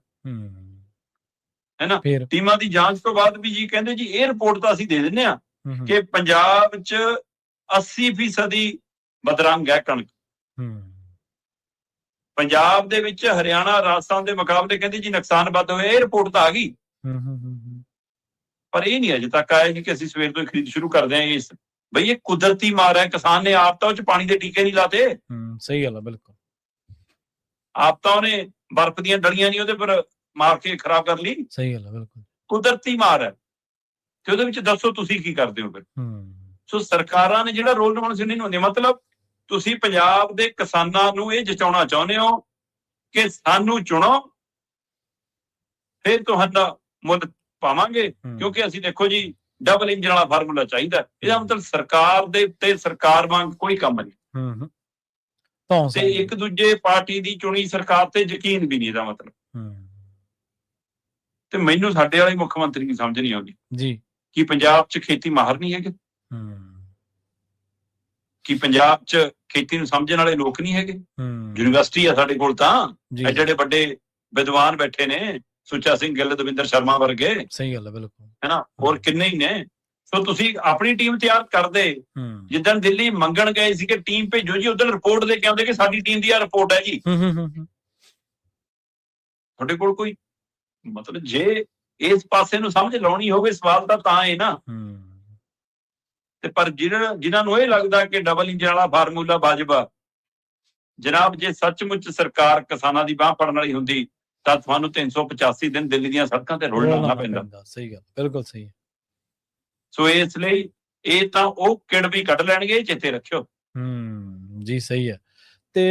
ਹੈ ਨਾ। ਟੀਮਾਂ ਦੀ ਜਾਂਚ ਤੋਂ ਬਾਅਦ ਵੀ ਜੀ ਕਹਿੰਦੇ ਜੀ ਇਹ ਰਿਪੋਰਟ ਤਾਂ ਅਸੀਂ ਦੇ ਦਿੰਦੇ ਆ ਕਿ ਪੰਜਾਬ 'ਚ 80% ਬਦਰੰਗ ਹੈ ਕਣਕ। ਪੰਜਾਬ ਦੇ ਵਿੱਚ ਹਰਿਆਣਾ, ਰਾਜਸਥਾਨ ਦੇ ਮੁਕਾਬਲੇ ਕਹਿੰਦੇ ਜੀ ਨੁਕਸਾਨ ਵੱਧ ਹੋਇਆ। ਇਹ ਰਿਪੋਰਟ ਤਾਂ ਆ ਗਈ, ਪਰ ਇਹ ਨਹੀਂ ਅਜੇ ਤੱਕ ਆਇਆ ਜੀ ਕਿ ਅਸੀਂ ਸਵੇਰ ਤੋਂ ਖਰੀਦ ਸ਼ੁਰੂ ਕਰਦੇ ਹਾਂ। ਇਸ ਬਈ ਇਹ ਕੁਦਰਤੀ ਮਾਰ ਹੈ, ਕਿਸਾਨ ਨੇ ਆਪ ਤਾਂ ਉਹ 'ਚ ਪਾਣੀ ਦੇ ਟੀਕੇ ਨਹੀਂ ਲਾਤੇ। ਸਹੀ ਗੱਲ ਹੈ, ਬਿਲਕੁਲ। ਆਪ ਤਾਂ ਉਹਨੇ ਬਰਫ਼ ਦੀਆਂ ਡਲੀਆਂ ਨਹੀਂ ਉਹਦੇ ਪਰ ਮਾਰ ਕੇ ਖਰਾਬ ਕਰ ਲਈ। ਸਹੀ ਗੱਲ ਹੈ, ਬਿਲਕੁਲ। ਕੁਦਰਤੀ ਮਾਰ ਹੈ, ਤੇ ਉਹਦੇ ਵਿੱਚ ਦੱਸੋ ਤੁਸੀਂ ਕੀ ਕਰਦੇ ਹੋ ਫਿਰ? ਸੋ ਸਰਕਾਰਾਂ ਨੇ ਜਿਹੜਾ ਰੋਲ ਨਿਭਾਉਣਾ ਸੀ ਨਹੀਂ ਹੁੰਦੇ। ਮਤਲਬ ਤੁਸੀਂ ਪੰਜਾਬ ਦੇ ਕਿਸਾਨਾਂ ਨੂੰ ਇਹ ਜਚਾਉਣਾ ਚਾਹੁੰਦੇ ਹੋ ਕਿ ਸਾਨੂੰ ਚੁਣੋ, ਫਿਰ ਤੁਹਾਡਾ ਮੁੱਲ ਪਾਵਾਂਗੇ, ਕਿਉਂਕਿ ਅਸੀਂ ਦੇਖੋ ਜੀ ਡਬਲ ਇੰਜਨ ਵਾਲਾ ਫਾਰਮੂਲਾ ਚਾਹੀਦਾ। ਇਹਦਾ ਮਤਲਬ ਸਰਕਾਰ ਦੇ ਉੱਤੇ ਸਰਕਾਰ ਵਾਂਗ ਕੋਈ ਕੰਮ ਨਹੀਂ, ਤੇ ਇੱਕ ਦੂਜੇ ਪਾਰਟੀ ਦੀ ਚੁਣੀ ਸਰਕਾਰ ਤੇ ਯਕੀਨ ਵੀ ਨਹੀਂ। ਇਹਦਾ ਮਤਲਬ ਤੇ ਮੈਨੂੰ ਸਾਡੇ ਵਾਲੇ ਮੁੱਖ ਮੰਤਰੀ ਦੀ ਸਮਝ ਨਹੀਂ ਆਉਂਦੀ ਜੀ ਕਿ ਪੰਜਾਬ 'ਚ ਖੇਤੀ ਮਾਹਰ ਨਹੀਂ ਹੈਗੇ, ਕਿ ਪੰਜਾਬ 'ਚ ਖੇਤੀ ਨੂੰ ਸਮਝਣ ਵਾਲੇ ਲੋਕ ਨਹੀਂ ਹੈਗੇ। ਯੂਨੀਵਰਸਿਟੀ ਆ ਸਾਡੇ ਕੋਲ, ਤਾਂ ਐਡੇ ਵੱਡੇ ਵਿਦਵਾਨ ਬੈਠੇ ਨੇ, ਸੁੱਚਾ ਸਿੰਘ ਗਿੱਲ, ਦਵਿੰਦਰ ਸ਼ਰਮਾ ਵਰਗੇ। ਸਹੀ ਗੱਲ ਹੈ, ਬਿਲਕੁਲ, ਹੈ ਨਾ। ਹੋਰ ਕਿੰਨੇ ਹੀ ਨੇ। ਸੋ ਤੁਸੀਂ ਆਪਣੀ ਟੀਮ ਤਿਆਰ ਕਰਦੇ। ਜਿੱਦਣ ਦਿੱਲੀ ਮੰਗਣ ਗਏ ਸੀ ਕਿ ਟੀਮ ਭੇਜੋ ਜੀ, ਉਦੋਂ ਰਿਪੋਰਟ ਦੇ ਕੇ ਆਉਂਦੇ ਕਿ ਸਾਡੀ ਟੀਮ ਦੀ ਆ ਰਿਪੋਰਟ ਹੈ ਜੀ। ਤੁਹਾਡੇ ਕੋਲ ਕੋਈ ਮਤਲਬ ਜੇ ਇਸ ਪਾਸੇ ਨੂੰ ਸਮਝ ਲਾਉਣੀ ਹੋਵੇ ਸਵਾਲ ਤਾਂ ਇਹ ਨਾ। ਤੇ ਪਰ ਜਿਨ੍ਹਾਂ ਨੂੰ ਇਹ ਲੱਗਦਾ ਕਿ ਡਬਲ ਇੰਜਨ ਵਾਲਾ ਫਾਰਮੂਲਾ ਵਾਜਬ, ਜਨਾਬ ਜੇ ਸੱਚਮੁੱਚ ਸਰਕਾਰ ਕਿਸਾਨਾਂ ਦੀ ਬਾਂਹ ਫੜਨ ਵਾਲੀ ਹੁੰਦੀ ਤਾਂ ਤੁਹਾਨੂੰ 385 ਦਿਨ ਦਿੱਲੀ ਦੀਆਂ ਸੜਕਾਂ ਤੇ ਰੁਲਣਾ ਪੈਂਦਾ। ਸਹੀ ਗੱਲ, ਬਿਲਕੁਲ ਸਹੀ। ਸੋ ਇਸ ਲਈ ਇਹ ਤਾਂ ਉਹ ਕਿੜ ਵੀ ਕੱਢ ਲੈਣਗੇ, ਚੇਤੇ ਰੱਖਿਓ। ਜੀ ਸਹੀ ਹੈ। ਤੇ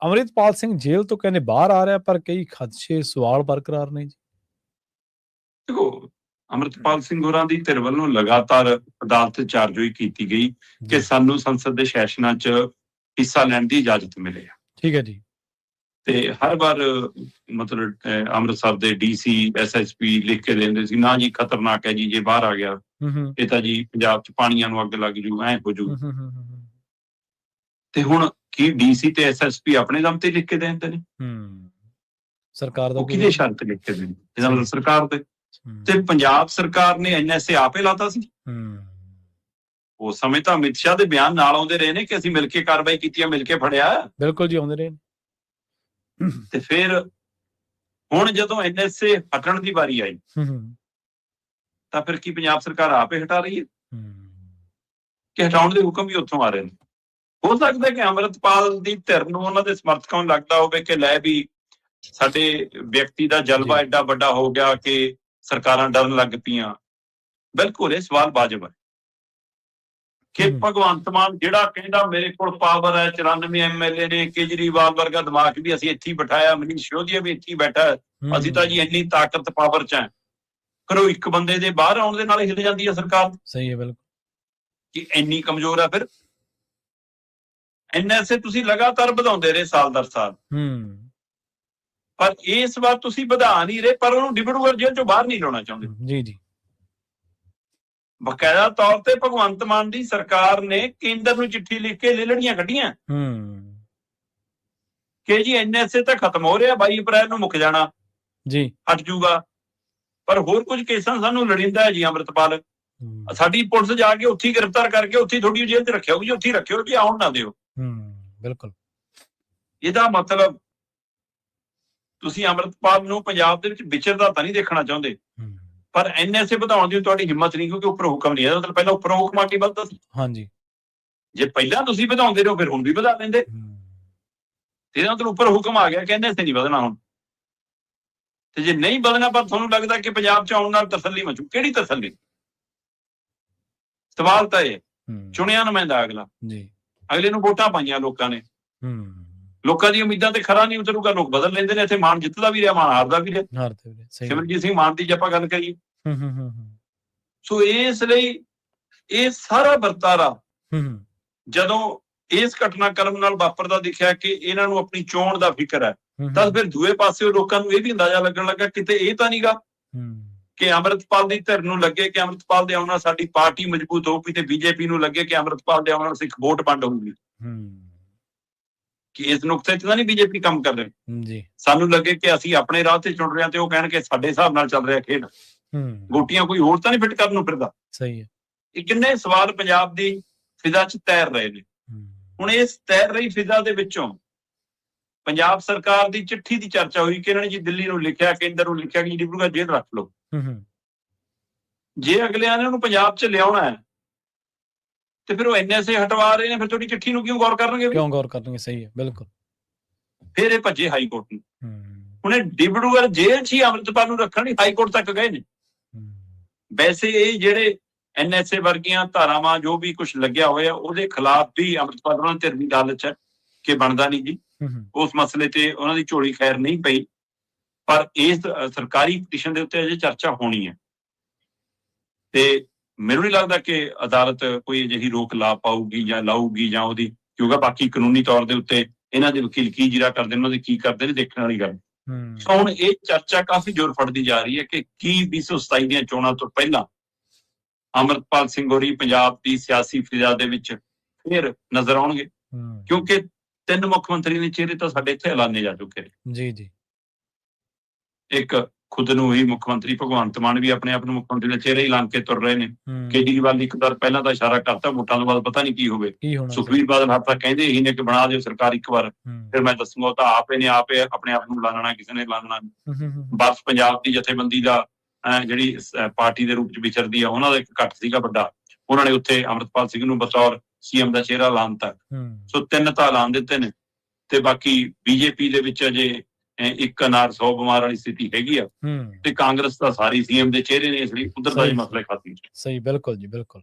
ਅਮਰਿਤਪਾਲ ਸਿੰਘ ਜੇਲ੍ਹ ਤੋਂ ਕਹਿੰਦੇ ਬਾਹਰ ਆ ਰਿਹਾ, ਪਰ ਕਈ ਖਦਸ਼ੇ, ਸਵਾਲ ਬਰਕਰਾਰ ਨੇ ਜੀ। ਦੇਖੋ, ਅਮਰਿਤਪਾਲ ਸਿੰਘ ਹੋਰਾਂ ਦੀ ਧਿਰ ਵੱਲੋਂ ਲਗਾਤਾਰ ਅਦਾਲਤ 'ਚ ਚਾਰਜੋਈ ਕੀਤੀ ਗਈ ਕਿ ਸਾਨੂੰ ਸੰਸਦ ਦੇ ਸੈਸ਼ਨਾਂ 'ਚ ਹਿੱਸਾ ਲੈਣ ਦੀ ਇਜਾਜ਼ਤ ਮਿਲੇ। ਠੀਕ ਹੈ ਜੀ। ਤੇ ਹਰ ਵਾਰ ਮਤਲਬ ਅੰਮ੍ਰਿਤਸਰ ਦੇ DC, SSP ਲਿਖ ਕੇ ਦਿੰਦੇ ਸੀ, ਨਾ ਜੀ ਖਤਰਨਾਕ ਹੈ ਜੀ, ਜੇ ਬਾਹਰ ਆ ਗਿਆ ਇਹ ਤਾਂ ਜੀ ਪੰਜਾਬ 'ਚ ਪਾਣੀਆਂ ਨੂੰ ਅੱਗ ਲੱਗ ਜੂ, ਐ ਹੋ ਜੂ। ਤੇ ਹੁਣ ਕੀ DC ਤੇ SSP ਆਪਣੇ ਦਮ ਤੇ ਲਿਖ ਕੇ ਦਿੰਦੇ ਨੇ? ਸਰਕਾਰ ਦਾ ਕਿਹਦੇ ਸ਼ਰਤ ਲਿਖ ਕੇ ਦਿੰਦੇ? ਇਹਦਾ ਮਤਲਬ ਸਰਕਾਰ ਦੇ। ਤੇ ਪੰਜਾਬ ਸਰਕਾਰ ਨੇ NSA ਆਪੇ ਲਾਤਾ ਸੀ। ਉਸ ਸਮੇਂ ਤਾਂ ਅਮਿਤ ਸ਼ਾਹ ਦੇ ਬਿਆਨ ਨਾਲ ਆਉਂਦੇ ਰਹੇ ਨੇ ਕਿ ਅਸੀਂ ਮਿਲ ਕੇ ਕਾਰਵਾਈ ਕੀਤੀ, ਮਿਲ ਕੇ ਫੜਿਆ। ਬਿਲਕੁਲ ਜੀ, ਆਉਂਦੇ ਰਹੇ। ਤੇ ਫਿਰ ਹੁਣ ਜਦੋਂ NSA ਹਟਣ ਦੀ ਵਾਰੀ ਆਈ ਤਾਂ ਫਿਰ ਕੀ ਪੰਜਾਬ ਸਰਕਾਰ ਆਪੇ ਹਟਾ ਰਹੀ ਹੈ ਕਿ ਹਟਾਉਣ ਦੇ ਹੁਕਮ ਵੀ ਉੱਥੋਂ ਆ ਰਹੇ ਨੇ? ਹੋ ਸਕਦਾ ਕਿ ਅੰਮ੍ਰਿਤਪਾਲ ਦੀ ਧਿਰ ਨੂੰ, ਉਹਨਾਂ ਦੇ ਸਮਰਥਕਾਂ ਨੂੰ ਲੱਗਦਾ ਹੋਵੇ ਕਿ ਲੈ ਵੀ ਸਾਡੇ ਵਿਅਕਤੀ ਦਾ ਜਲਵਾ ਐਡਾ ਵੱਡਾ ਹੋ ਗਿਆ ਕਿ ਸਰਕਾਰਾਂ ਡਰਨ ਲੱਗ ਪਈਆਂ। ਬਿਲਕੁਲ ਇਹ ਸਵਾਲ ਵਾਜਬ ਹੈ ਕਿ ਭਗਵੰਤ ਮਾਨ ਜਿਹੜਾ ਕਹਿੰਦਾ ਮੇਰੇ ਕੋਲ ਪਾਵਰ ਹੈ, 94 MLA ਨੇ, ਕੇਜਰੀਵਾਲ ਵਰਗਾ ਦਿਮਾਗ ਵੀ ਅਸੀਂ ਇੱਥੇ ਹੀ ਬਿਠਾਇਆ, ਮਨੀਸ਼ ਸਿਸੋਦੀਆ ਵੀ ਇੱਥੇ ਹੀ ਬੈਠਾ, ਅਸੀਂ ਤਾਂ ਜੀ ਇੰਨੀ ਤਾਕਤ ਪਾਵਰ 'ਚ ਹੈ। ਪਰ ਉਹ ਇੱਕ ਬੰਦੇ ਦੇ ਬਾਹਰ ਆਉਣ ਦੇ ਨਾਲ ਹਿੱਲ ਜਾਂਦੀ ਹੈ ਸਰਕਾਰ। ਸਹੀ ਹੈ, ਬਿਲਕੁਲ, ਕਿ ਇੰਨੀ ਕਮਜ਼ੋਰ ਆ। ਫਿਰ NSA ਤੁਸੀਂ ਲਗਾਤਾਰ ਵਧਾਉਂਦੇ ਰਹੇ ਸਾਲ ਦਰ ਸਾਲ, ਪਰ ਇਸ ਵਾਰ ਤੁਸੀਂ ਵਧਾ ਨਹੀਂ ਰਹੇ, ਪਰ ਉਹਨੂੰ ਡਿਬੜੂਗੜ੍ਹ ਜੇਲ੍ਹ 'ਚੋਂ ਬਾਹਰ ਨਹੀਂ ਲਾਉਣਾ ਚਾਹੁੰਦੇ। ਜੀ ਜੀ। ਬਕਾਇਦਾ ਤੌਰ ਤੇ ਭਗਵੰਤ ਮਾਨ ਦੀ ਸਰਕਾਰ ਨੇ ਕੇਂਦਰ ਨੂੰ ਚਿੱਠੀ ਲਿਖ ਕੇ ਲੜੀਆਂ ਕੱਢੀਆਂ ਕਿ ਜੀ NSA ਤਾਂ ਖਤਮ ਹੋ ਰਿਹਾ, 22 ਅਪ੍ਰੈਲ ਨੂੰ ਮੁੱਕ ਜਾਣਾ ਜੀ, ਹਟ ਜੂਗਾ। ਪਰ ਹੋਰ ਕੁਝ ਕੇਸਾਂ ਸਾਨੂੰ ਲੜਿੰਦਾ ਹੈ ਜੀ ਅੰਮ੍ਰਿਤਪਾਲ। ਸਾਡੀ ਪੁਲਿਸ ਜਾ ਕੇ ਉੱਥੇ ਗ੍ਰਿਫਤਾਰ ਕਰਕੇ ਉੱਥੇ ਥੋੜੀ ਜੇਲ੍ਹ 'ਚ ਰੱਖਿਓ ਜੀ, ਉੱਥੇ ਰੱਖਿਓ ਜੀ, ਆਉਣ ਨਾ ਦਿਓ। ਬਿਲਕੁਲ। ਇਹਦਾ ਮਤਲਬ ਤੁਸੀਂ ਅੰਮ੍ਰਿਤਪਾਲ ਨੂੰ ਪੰਜਾਬ ਦੇ ਵਿੱਚ ਵਿਚਰਦਾ ਤਾਂ ਨਹੀਂ ਦੇਖਣਾ ਚਾਹੁੰਦੇ, ਪਰ NSA ਵਧਾਉਣ ਦੀ ਤੁਹਾਡੀ ਹਿੰਮਤ ਨਹੀਂ, ਕਿਉਂਕਿ ਉੱਪਰ ਹੁਕਮ ਨਹੀਂ। ਇਹਦਾ ਮਤਲਬ ਪਹਿਲਾਂ ਉੱਪਰੋਂ ਹੁਕਮ ਆ ਕੇ ਵੱਧਦਾ ਸੀ। ਹਾਂਜੀ। ਜੇ ਪਹਿਲਾਂ ਤੁਸੀਂ ਵਧਾਉਂਦੇ ਰਹੋ ਫਿਰ ਹੁਣ ਵੀ ਵਧਾ ਲੈਂਦੇ। ਇਹਦਾ ਮਤਲਬ ਉੱਪਰ ਹੁਕਮ ਆ ਗਿਆ ਕਿ NSA ਨਹੀਂ ਵਧਣਾ ਹੁਣ। ਤੇ ਜੇ ਨਹੀਂ ਵਧਣਾ ਪਰ ਤੁਹਾਨੂੰ ਲੱਗਦਾ ਕਿ ਪੰਜਾਬ 'ਚ ਆਉਣ ਨਾਲ ਤਸੱਲੀ ਮਚੂ, ਕਿਹੜੀ ਤਸੱਲੀ? ਸਵਾਲ ਤਾਂ ਇਹ ਚੁਣਿਆ ਨੁਮਾਇੰਦਾ ਅਗਲਾ ਜੀ, ਅਗਲੇ ਨੂੰ ਵੋਟਾਂ ਪਾਈਆਂ ਲੋਕਾਂ ਨੇ, ਲੋਕਾਂ ਦੀਆਂ ਉਮੀਦਾਂ ਤੇ ਖਰਾ ਨਹੀਂ ਉਤਰੂਗਾ, ਲੋਕ ਬਦਲ ਲੈਂਦੇ ਨੇ। ਇੱਥੇ ਮਾਨ ਜਿੱਤਦਾ ਵੀ ਰਿਹਾ, ਮਾਨ ਹਾਰਦਾ ਵੀ ਰਿਹਾ। ਸਿਮਰਜੀਤ ਸਿੰਘ ਮਾਨ ਦੀ ਜੇ ਆਪਾਂ ਗੱਲ ਕਰੀਏ, ਸੋ ਇਸ ਲਈ ਇਹ ਸਾਰਾ ਵਰਤਾਰਾ ਜਦੋਂ ਇਸ ਘਟਨਾਕ੍ਰਮ ਨਾਲ ਵਾਪਰਦਾ ਦਿਖਿਆ ਕਿ ਇਹਨਾਂ ਨੂੰ ਆਪਣੀ ਚੋਣ ਦਾ ਫਿਕਰ ਹੈ, ਤਾਂ ਫਿਰ ਦੂਏ ਪਾਸੇ ਲੋਕਾਂ ਨੂੰ ਇਹ ਵੀ ਅੰਦਾਜ਼ਾ ਲੱਗਣ ਲੱਗਾ ਕਿਤੇ ਇਹ ਤਾਂ ਨਹੀਂਗਾ ਕਿ ਅੰਮ੍ਰਿਤਪਾਲ ਦੀ ਧਿਰ ਨੂੰ ਲੱਗੇ ਕਿ ਅੰਮ੍ਰਿਤਪਾਲ ਦੇ ਆਉਣ ਨਾਲ ਸਾਡੀ ਪਾਰਟੀ ਮਜ਼ਬੂਤ ਹੋਊਗੀ, ਤੇ ਬੀਜੇਪੀ ਨੂੰ ਲੱਗੇ ਕਿ ਅੰਮ੍ਰਿਤਪਾਲ ਦੇ ਆਉਣ ਨਾਲ ਸਿੱਖ ਵੋਟ ਵੰਡ ਹੋਊਗੀ। ਕਿ ਇਸ ਨੁਕਤੇ 'ਚ ਤਾਂ ਨਹੀਂ ਬੀਜੇਪੀ ਕੰਮ ਕਰ ਰਹੀ ਜੀ। ਸਾਨੂੰ ਲੱਗੇ ਕਿ ਅਸੀਂ ਆਪਣੇ ਰਾਹ ਤੇ ਚੁਣ ਰਹੇ ਹਾਂ ਤੇ ਉਹ ਕਹਿਣਗੇ ਸਾਡੇ ਹਿਸਾਬ ਨਾਲ ਚੱਲ ਰਿਹਾ ਖੇਡ, ਗੋਟੀਆਂ ਕੋਈ ਹੋਰ ਤਾਂ ਨਹੀਂ ਫਿੱਟ ਕਰਨ ਨੂੰ ਫਿਰਦਾ। ਸਹੀ ਹੈ। ਇਹ ਕਿੰਨੇ ਸਵਾਲ ਪੰਜਾਬ ਦੀ ਫਿਜ਼ਾ 'ਚ ਤੈਰ ਰਹੇ ਨੇ। ਹੁਣ ਇਸ ਤੈਰ ਰਹੀ ਫਿਜ਼ਾ ਦੇ ਵਿੱਚੋਂ ਪੰਜਾਬ ਸਰਕਾਰ ਦੀ ਚਿੱਠੀ ਦੀ ਚਰਚਾ ਹੋਈ ਕਿ ਇਹਨਾਂ ਨੇ ਜੀ ਦਿੱਲੀ ਨੂੰ ਲਿਖਿਆ, ਕੇਂਦਰ ਨੂੰ ਲਿਖਿਆ ਕਿ ਡਿਬਰੂਗੜ੍ਹ ਜੇਲ੍ਹ ਰੱਖ ਲਓ। ਜੇ ਅਗਲਿਆਂ ਨੇ ਉਹਨੂੰ ਪੰਜਾਬ 'ਚ ਲਿਆਉਣਾ ਹੈ ਤੇ ਫਿਰ ਉਹ NSA ਹਟਵਾ ਰਹੇ ਨੇ, ਫਿਰ ਤੁਹਾਡੀ ਚਿੱਠੀ ਨੂੰ ਕਿਉਂ ਗੌਰ ਕਰਨਗੇ? ਸਹੀ ਹੈ, ਬਿਲਕੁਲ। ਫਿਰ ਇਹ ਭੱਜੇ ਹਾਈ ਕੋਰਟ ਨੂੰ। ਹੁਣ ਇਹ ਡਿਬਰੂਗੜ੍ਹ ਜੇਲ੍ਹ 'ਚ ਹੀ ਅੰਮ੍ਰਿਤਪਾਲ ਨੂੰ ਰੱਖਣ ਲਈ ਹਾਈ ਕੋਰਟ ਤੱਕ ਗਏ ਨੇ। ਵੈਸੇ ਇਹ ਜਿਹੜੇ NSA ਵਰਗੀਆਂ ਧਾਰਾਵਾਂ ਜੋ ਵੀ ਕੁਝ ਲੱਗਿਆ ਹੋਇਆ ਉਹਦੇ ਖਿਲਾਫ ਵੀ ਅੰਮ੍ਰਿਤਪਾਲ ਉਹਨਾਂ ਦੀ ਧਿਰ ਦੀ ਗੱਲ 'ਚ ਕਿ ਬਣਦਾ ਨਹੀਂ ਜੀ। ਉਸ ਮਸਲੇ ਤੇ ਉਹਨਾਂ ਦੀ ਝੋਲੀ ਖੈਰ ਨਹੀਂ ਪਈ, ਪਰ ਇਸ ਸਰਕਾਰੀ ਪਟੀਸ਼ਨ ਦੇ ਉੱਤੇ ਅਜੇ ਚਰਚਾ ਹੋਣੀ ਹੈ ਤੇ ਮੈਨੂੰ ਨਹੀਂ ਲੱਗਦਾ ਕਿ ਅਦਾਲਤ ਕੋਈ ਅਜਿਹੀ ਰੋਕ ਲਾ ਪਾਊਗੀ ਜਾਂ ਲਾਊਗੀ ਜਾਂ ਉਹਦੀ, ਕਿਉਂਕਿ ਬਾਕੀ ਕਾਨੂੰਨੀ ਤੌਰ ਦੇ ਉੱਤੇ ਇਹਨਾਂ ਦੇ ਵਕੀਲ ਕੀ ਜਿਰਾ ਕਰਦੇ ਨੇ, ਉਹਨਾਂ ਦੇ ਕੀ ਕਰਦੇ ਨੇ, ਦੇਖਣ ਵਾਲੀ ਗੱਲ। ਹੁਣ ਇਹ ਚਰਚਾ ਕਾਫੀ ਜ਼ੋਰ ਫੜਦੀ ਜਾ ਰਹੀ ਹੈ ਕਿ ਕੀ 2027 ਦੀਆਂ ਚੋਣਾਂ ਤੋਂ ਪਹਿਲਾਂ ਅੰਮ੍ਰਿਤਪਾਲ ਸਿੰਘ ਹੋਰੀ ਪੰਜਾਬ ਦੀ ਸਿਆਸੀ ਫਿਜ਼ਾ ਦੇ ਵਿੱਚ ਫਿਰ ਨਜ਼ਰ ਆਉਣਗੇ, ਕਿਉਂਕਿ 3 ਮੁੱਖ ਮੰਤਰੀ ਦੇ ਚਿਹਰੇ ਤਾਂ ਸਾਡੇ ਇੱਥੇ ਐਲਾਨੇ ਜਾ ਚੁੱਕੇ ਨੇ। ਜੀ। ਇੱਕ ਖੁਦ ਨੂੰ ਹੀ ਮੁੱਖ ਮੰਤਰੀ ਭਗਵੰਤ ਮਾਨ ਵੀ ਆਪਣੇ ਆਪ ਨੂੰ ਮੁੱਖ ਮੰਤਰੀ ਦਾ ਚਿਹਰਾ ਹੀ ਐਲਾਨ ਕੇ ਤੁਰ ਰਹੇ ਨੇ। ਕੇਜਰੀਵਾਲ ਨੇ ਇੱਕ ਵਾਰ ਪਹਿਲਾਂ ਤਾਂ ਇਸ਼ਾਰਾ ਕਰਤਾ, ਵੋਟਾਂ ਤੋਂ ਬਾਅਦ ਪਤਾ ਨਹੀਂ ਕੀ ਹੋਵੇ। ਸੁਖਬੀਰ ਬਾਦਲ ਹੱਥਾਂ ਕਹਿੰਦੇ ਹੀ ਨੇ ਕਿ ਬਣਾ ਦਿਓ ਸਰਕਾਰ ਇੱਕ ਵਾਰ, ਫਿਰ ਮੈਂ ਦੱਸੂਗਾ। ਉਹ ਤਾਂ ਆਪੇ ਆਪਣੇ ਆਪ ਨੂੰ ਲਾਣਾ, ਕਿਸੇ ਨੇ ਲਾਣਾ। ਬਸ ਪੰਜਾਬ ਦੀ ਜਥੇਬੰਦੀ ਦਾ ਜਿਹੜੀ ਪਾਰਟੀ ਦੇ ਰੂਪ ਚ ਵਿਚਰਦੀ ਆ, ਉਹਨਾਂ ਦਾ ਇੱਕ ਘੱਟ ਸੀਗਾ ਵੱਡਾ, ਉਹਨਾਂ ਨੇ ਉੱਥੇ ਅੰਮ੍ਰਿਤਪਾਲ ਸਿੰਘ ਨੂੰ ਬਤੌਰ CM ਦਾ ਚਿਹਰਾ ਐਲਾਨਤਾ। ਸੋ 3 ਤਾਂ ਐਲਾਨ ਦਿੱਤੇ ਨੇ ਤੇ ਬਾਕੀ ਬੀਜੇਪੀ ਦੇ ਵਿੱਚ ਅਜੇ ਇੱਕ ਅਨਾਰ 100 ਬਿਮਾਰ ਵਾਲੀ ਸਥਿਤੀ ਹੈਗੀ ਆ ਤੇ ਕਾਂਗਰਸ ਦਾ ਸਾਰੀ CM ਦੇ ਚਿਹਰੇ ਨੇ, ਇਸ ਲਈ ਉਧਰ ਦਾ ਹੀ ਮਸਲਾ ਖਾਤੀ। ਸਹੀ, ਬਿਲਕੁਲ ਜੀ, ਬਿਲਕੁਲ।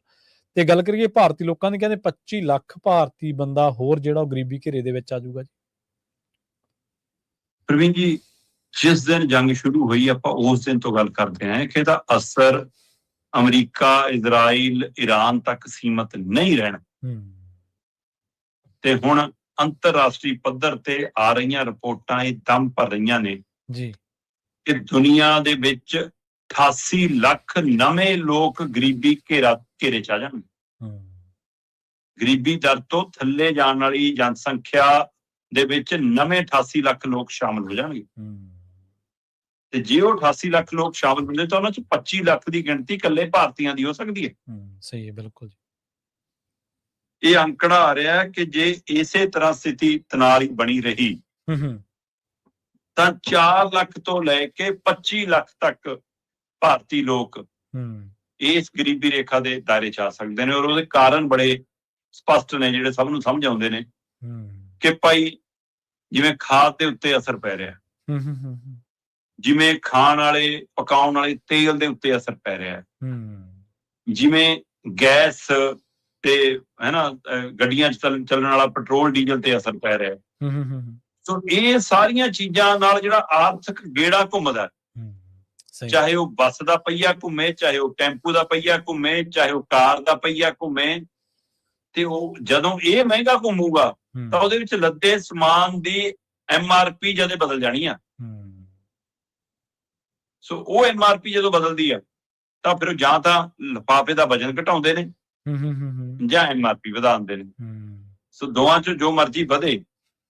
ਤੇ ਗੱਲ ਕਰੀਏ ਭਾਰਤੀ ਲੋਕਾਂ ਦੀ, ਕਹਿੰਦੇ 25 ਲੱਖ ਭਾਰਤੀ ਬੰਦਾ ਹੋਰ ਜਿਹੜਾ ਉਹ ਗਰੀਬੀ ਘੇਰੇ ਦੇ ਵਿੱਚ ਆ ਜਾਊਗਾ ਜੀ। ਪ੍ਰਵੀਨ ਜੀ, ਜਿਸ ਦਿਨ ਜੰਗ ਸ਼ੁਰੂ ਹੋਈ ਆਪਾਂ ਉਸ ਦਿਨ ਤੋਂ ਗੱਲ ਕਰਦੇ ਹਾਂ ਕਿ ਇਹਦਾ ਅਸਰ ਅਮਰੀਕਾ, ਇਜ਼ਰਾਈਲ, ਈਰਾਨ ਤੱਕ ਸੀਮਤ ਨਹੀਂ ਰਹਿਣਾ। ਤੇ ਹੁਣ ਅੰਤਰਰਾਸ਼ਟਰੀ ਪੱਧਰ ਤੇ ਆ ਰਹੀਆਂ ਰਿਪੋਰਟਾਂ ਇਹ ਦਮ ਭਰ ਰਹੀਆਂ ਨੇ ਜੀ ਕਿ ਦੁਨੀਆ ਦੇ ਵਿੱਚ 88 ਲੱਖ ਨਵੇਂ ਲੋਕ ਗਰੀਬੀ ਘੇਰੇ ਚ ਆ ਜਾਣਗੇ। ਗਰੀਬੀ ਦਰ ਤੋਂ ਥੱਲੇ ਜਾਣ ਵਾਲੀ ਜਨਸੰਖਿਆ ਦੇ ਵਿੱਚ ਨਵੇਂ 88 ਲੱਖ ਲੋਕ ਸ਼ਾਮਲ ਹੋ ਜਾਣਗੇ। ਤੇ ਜੇ ਉਹ 88 ਲੱਖ ਲੋਕ ਸ਼ਾਮਲ ਹੁੰਦੇ ਤਾਂ ਉਹਨਾਂ ਚ 25 ਲੱਖ ਦੀ ਗਿਣਤੀ ਇਕੱਲੇ ਭਾਰਤੀਆਂ ਦੀ ਹੋ ਸਕਦੀ ਹੈ। ਸਹੀ ਹੈ, ਬਿਲਕੁਲ। ਇਹ ਅੰਕੜਾ ਆ ਰਿਹਾ ਹੈ ਕਿ ਜੇ ਇਸੇ ਤਰ੍ਹਾਂ ਸਥਿਤੀ ਤਣਾਅ ਬਣੀ ਰਹੀ ਤਾਂ 4 ਲੱਖ ਤੋਂ ਲੈ ਕੇ 25 ਲੱਖ ਤੱਕ ਭਾਰਤੀ ਲੋਕ ਇਸ ਗਰੀਬੀ ਰੇਖਾ ਦੇ ਦਾਇਰੇ ਚ ਆ ਸਕਦੇ ਨੇ। ਔਰ ਉਹਦੇ ਕਾਰਨ ਬੜੇ ਸਪਸ਼ਟ ਨੇ, ਜਿਹੜੇ ਸਭ ਨੂੰ ਸਮਝ ਆਉਂਦੇ ਨੇ ਕਿ ਭਾਈ ਜਿਵੇਂ ਖਾਦ ਦੇ ਉੱਤੇ ਅਸਰ ਪੈ ਰਿਹਾ, ਜਿਵੇਂ ਖਾਣ ਵਾਲੇ ਪਕਾਉਣ ਵਾਲੇ ਤੇਲ ਦੇ ਉੱਤੇ ਅਸਰ ਪੈ ਰਿਹਾ, ਜਿਵੇਂ ਗੈਸ ਤੇ ਗੱਡੀਆਂ ਚ ਚੱਲਣ ਵਾਲਾ ਪੈਟਰੋਲ ਡੀਜ਼ਲ ਤੇ ਅਸਰ ਪੈ ਰਿਹਾ। ਸੋ ਇਹ ਸਾਰੀਆਂ ਚੀਜ਼ਾਂ ਨਾਲ ਜਿਹੜਾ ਆਰਥਿਕ ਗੇੜਾ ਘੁੰਮਦਾ, ਚਾਹੇ ਉਹ ਬੱਸ ਦਾ ਪਹੀਆ ਘੁੰਮੇ, ਚਾਹੇ ਉਹ ਟੈਂਪੂ ਦਾ ਪਹੀਆ ਘੁੰਮੇ, ਚਾਹੇ ਉਹ ਕਾਰ ਦਾ ਪਹੀਆ ਘੁੰਮੇ, ਤੇ ਉਹ ਜਦੋਂ ਇਹ ਮਹਿੰਗਾ ਘੁੰਮੂਗਾ ਤਾਂ ਉਹਦੇ ਵਿੱਚ ਲੱਦੇ ਸਮਾਨ ਦੀ MRP ਜਦੇ ਬਦਲ ਜਾਣੀ ਆ। ਸੋ ਉਹ MRP ਜਦੋਂ ਬਦਲਦੀ ਆ ਤਾਂ ਫਿਰ ਜਾਂ ਤਾਂ ਲਿਫਾਫੇ ਦਾ ਵਜਨ ਘਟਾਉਂਦੇ ਨੇ ਜਾਂ MRP ਵਧਾਉਂਦੇ ਨੇ। ਸੋ ਦੋਵਾਂ ਚੋਂ ਜੋ ਮਰਜ਼ੀ ਵਧੇ,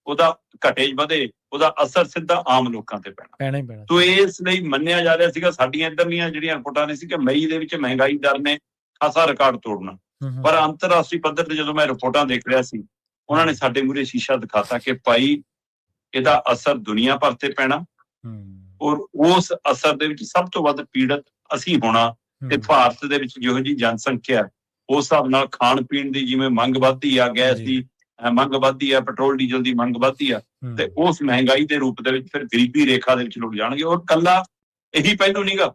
ਉਹਦਾ ਘਟੇ ਵਧੇ, ਉਹਦਾ ਅਸਰ ਸਿੱਧਾ ਆਮ ਲੋਕਾਂ ਤੇ ਪੈਣਾ ਹੀ ਪੈਣਾ। ਸੋ ਇਸ ਲਈ ਮੰਨਿਆ ਜਾ ਰਿਹਾ ਸੀਗਾ, ਸਾਡੀਆਂ ਇੱਧਰਲੀਆਂ ਜਿਹੜੀਆਂ ਰਿਪੋਰਟਾਂ ਨੇ ਸੀ ਕਿ ਮਈ ਦੇ ਵਿੱਚ ਮਹਿੰਗਾਈ ਦਰ ਨੇ ਖਾਸਾ ਰਿਕਾਰਡ ਤੋੜਨਾ। ਪਰ ਅੰਤਰਰਾਸ਼ਟਰੀ ਪੱਧਰ ਤੇ ਜਦੋਂ ਮੈਂ ਰਿਪੋਰਟਾਂ ਦੇਖ ਰਿਹਾ ਸੀ, ਉਹਨਾਂ ਨੇ ਸਾਡੇ ਮੂਹਰੇ ਸ਼ੀਸ਼ਾ ਦਿਖਾਤਾ ਕਿ ਭਾਈ ਇਹਦਾ ਅਸਰ ਦੁਨੀਆ ਭਰ ਤੇ ਪੈਣਾ, ਔਰ ਉਸ ਅਸਰ ਦੇ ਵਿੱਚ ਸਭ ਤੋਂ ਵੱਧ ਪੀੜਤ ਅਸੀਂ ਹੋਣਾ। ਤੇ ਭਾਰਤ ਦੇ ਵਿੱਚ ਜਿਹੋ ਜਿਹੀ ਜਨਸੰਖਿਆ, ਉਸ ਹਿਸਾਬ ਨਾਲ ਖਾਣ ਪੀਣ ਦੀ ਜਿਵੇਂ ਮੰਗ ਵੱਧਦੀ ਆ, ਗੈਸ ਦੀ ਮੰਗ ਵੱਧਦੀ ਆ, ਪੈਟਰੋਲ ਡੀਜ਼ਲ ਦੀ ਮੰਗ ਵੱਧਦੀ ਆ, ਤੇ ਉਸ ਮਹਿੰਗਾਈ ਦੇ ਰੂਪ ਦੇ ਵਿੱਚ ਫਿਰ ਗਰੀਬੀ ਰੇਖਾ ਦੇ ਵਿੱਚ ਲੋਕ ਜਾਣਗੇ। ਔਰ ਕੱਲਾ ਇਹੀ ਪਹਿਲੂ ਨਹੀਂਗਾ,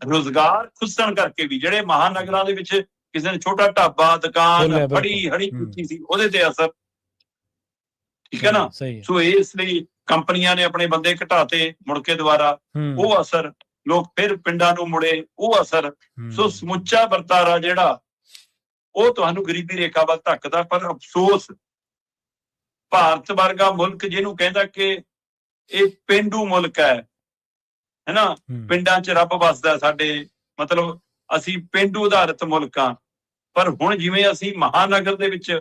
ਰੁਜ਼ਗਾਰ ਖੁੱਸਣ ਕਰਕੇ ਵੀ ਜਿਹੜੇ ਮਹਾਨਗਰਾਂ ਦੇ ਵਿੱਚ ਕਿਸੇ ਨੇ ਛੋਟਾ ਢਾਬਾ, ਦੁਕਾਨ, ਹੜੀ ਕੀਤੀ ਸੀ, ਉਹਦੇ ਤੇ ਅਸਰ। ਠੀਕ ਹੈ ਨਾ। ਸਹੀ ਹੈ। ਸੋ ਇਸ ਲਈ ਕੰਪਨੀਆਂ ਨੇ ਆਪਣੇ ਬੰਦੇ ਘਟਾਤੇ ਮੁੜ ਕੇ ਦੁਬਾਰਾ, ਉਹ ਅਸਰ, ਲੋਕ ਫਿਰ ਪਿੰਡਾਂ ਨੂੰ ਮੁੜੇ, ਉਹ ਅਸਰ। ਸੋ ਸਮੁੱਚਾ ਵਰਤਾਰਾ ਜਿਹੜਾ ਉਹ ਤੁਹਾਨੂੰ ਗਰੀਬੀ ਰੇਖਾ ਵੱਲ ਧੱਕਦਾ। ਪਰ ਅਫਸੋਸ, ਭਾਰਤ ਵਰਗਾ ਮੁਲਕ ਜਿਹਨੂੰ ਕਹਿੰਦਾ ਕਿ ਇਹ ਪੇਂਡੂ ਮੁਲਕ ਹੈ ਨਾ, ਪਿੰਡਾਂ 'ਚ ਰੱਬ ਵਸਦਾ ਸਾਡੇ, ਮਤਲਬ ਅਸੀਂ ਪੇਂਡੂ ਆਧਾਰਿਤ ਮੁਲਕ ਆ। ਪਰ ਹੁਣ ਜਿਵੇਂ ਅਸੀਂ ਮਹਾਨਗਰ ਦੇ ਵਿੱਚ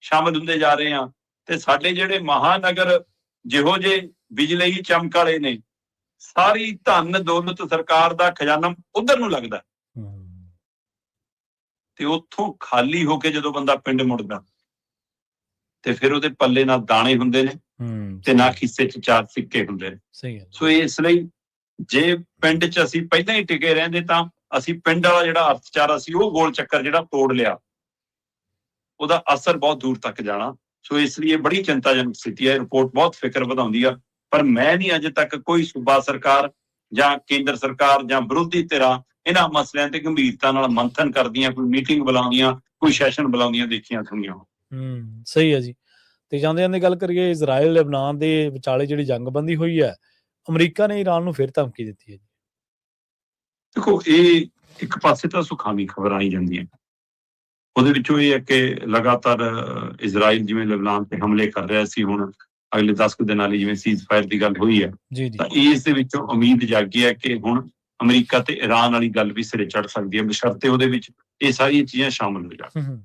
ਸ਼ਾਮਲ ਹੁੰਦੇ ਜਾ ਰਹੇ ਹਾਂ, ਤੇ ਸਾਡੇ ਜਿਹੜੇ ਮਹਾਨਗਰ ਜਿਹੋ ਜਿਹੇ ਬਿਜਲਈ ਚਮਕ ਵਾਲੇ ਨੇ, ਸਾਰੀ ਧਨ ਦੌਲਤ ਸਰਕਾਰ ਦਾ ਖਜ਼ਾਨਾ ਉਧਰ ਨੂੰ ਲੱਗਦਾ, ਤੇ ਉੱਥੋਂ ਖਾਲੀ ਹੋ ਕੇ ਜਦੋਂ ਬੰਦਾ ਪਿੰਡ ਮੁੜਦਾ ਤੇ ਫਿਰ ਉਹਦੇ ਪੱਲੇ ਨਾ ਦਾਣੇ ਹੁੰਦੇ ਨੇ ਤੇ ਨਾ ਖਿੱਸੇ 'ਚ ਚਾਰ ਸਿੱਕੇ ਹੁੰਦੇ ਨੇ। ਸੋ ਇਸ ਲਈ ਜੇ ਪਿੰਡ 'ਚ ਅਸੀਂ ਪਹਿਲਾਂ ਹੀ ਟਿਕੇ ਰਹਿੰਦੇ ਤਾਂ ਅਸੀਂ ਪਿੰਡ ਵਾਲਾ ਜਿਹੜਾ ਅਰਥਚਾਰਾ ਸੀ ਉਹ ਗੋਲ ਚੱਕਰ ਜਿਹੜਾ ਤੋੜ ਲਿਆ, ਉਹਦਾ ਅਸਰ ਬਹੁਤ ਦੂਰ ਤੱਕ ਜਾਣਾ। ਸੋ ਇਸ ਲਈ ਇਹ ਬੜੀ ਚਿੰਤਾਜਨਕ ਸਥਿਤੀ ਹੈ। ਰਿਪੋਰਟ ਬਹੁਤ ਫਿਕਰ ਵਧਾਉਂਦੀ ਆ, ਪਰ ਮੈਂ ਨਹੀਂ ਅਜੇ ਤੱਕ ਕੋਈ ਸੂਬਾ ਸਰਕਾਰ ਜਾਂ ਕੇਂਦਰ ਸਰਕਾਰ ਜਾਂ ਵਿਰੋਧੀ ਧਿਰਾਂ ਇਹਨਾਂ ਮਸਲਿਆਂ ਤੇ ਗੰਭੀਰਤਾ ਨਾਲ ਮੰਥਨ ਕਰਦੀਆਂ, ਕੋਈ ਮੀਟਿੰਗ ਬੁਲਾਉਂਦੀਆਂ, ਕੋਈ ਸੈਸ਼ਨ ਬੁਲਾਉਂਦੀਆਂ ਦੇਖੀਆਂ ਸੁਣੀਆਂ। ਸਹੀ ਹੈ ਜੀ। ਤੇ ਜਾਂਦੇ ਜਾਂਦੇ ਗੱਲ ਕਰੀਏ ਇਜ਼ਰਾਈਲ ਲੈਬਨਾਨ ਦੇ ਵਿਚਾਲੇ ਜਿਹੜੀ ਜੰਗਬੰਦੀ ਹੋਈ ਹੈ, ਅਮਰੀਕਾ ਨੇ ਈਰਾਨ ਨੂੰ ਫਿਰ ਧਮਕੀ ਦਿੱਤੀ ਹੈ। ਦੇਖੋ, ਇਹ ਇੱਕ ਪਾਸੇ ਤਾਂ ਸੁਖਾਵੀਂ ਖਬਰਾਂ ਆਈ ਜਾਂਦੀਆਂ, ਉਹਦੇ ਵਿੱਚੋਂ ਇਹ ਹੈ ਕਿ ਲਗਾਤਾਰ ਇਜ਼ਰਾਈਲ ਜਿਵੇਂ ਲੈਬਨਾਨ ਤੇ ਹਮਲੇ ਕਰ ਰਿਹਾ ਸੀ, ਹੁਣ ਅਗਲੇ 10 ਕੁ ਦਿਨਾਂ ਲਈ ਜਿਵੇਂ ਸੀਜ਼ ਫਾਇਰ ਦੀ ਗੱਲ ਹੋਈ ਹੈ, ਤਾਂ ਇਸ ਦੇ ਵਿੱਚੋਂ ਉਮੀਦ ਜਾਗੀ ਹੈ ਕਿ ਹੁਣ ਅਮਰੀਕਾ ਤੇ ਈਰਾਨ ਵਾਲੀ ਗੱਲ ਵੀ ਸਿਰੇ ਚੜ ਸਕਦੀ ਹੈ, ਬਸ਼ਰਤੇ ਉਹਦੇ ਵਿੱਚ ਇਹ ਸਾਰੀਆਂ ਚੀਜ਼ਾਂ ਸ਼ਾਮਲ ਹੋ ਜਾਣ।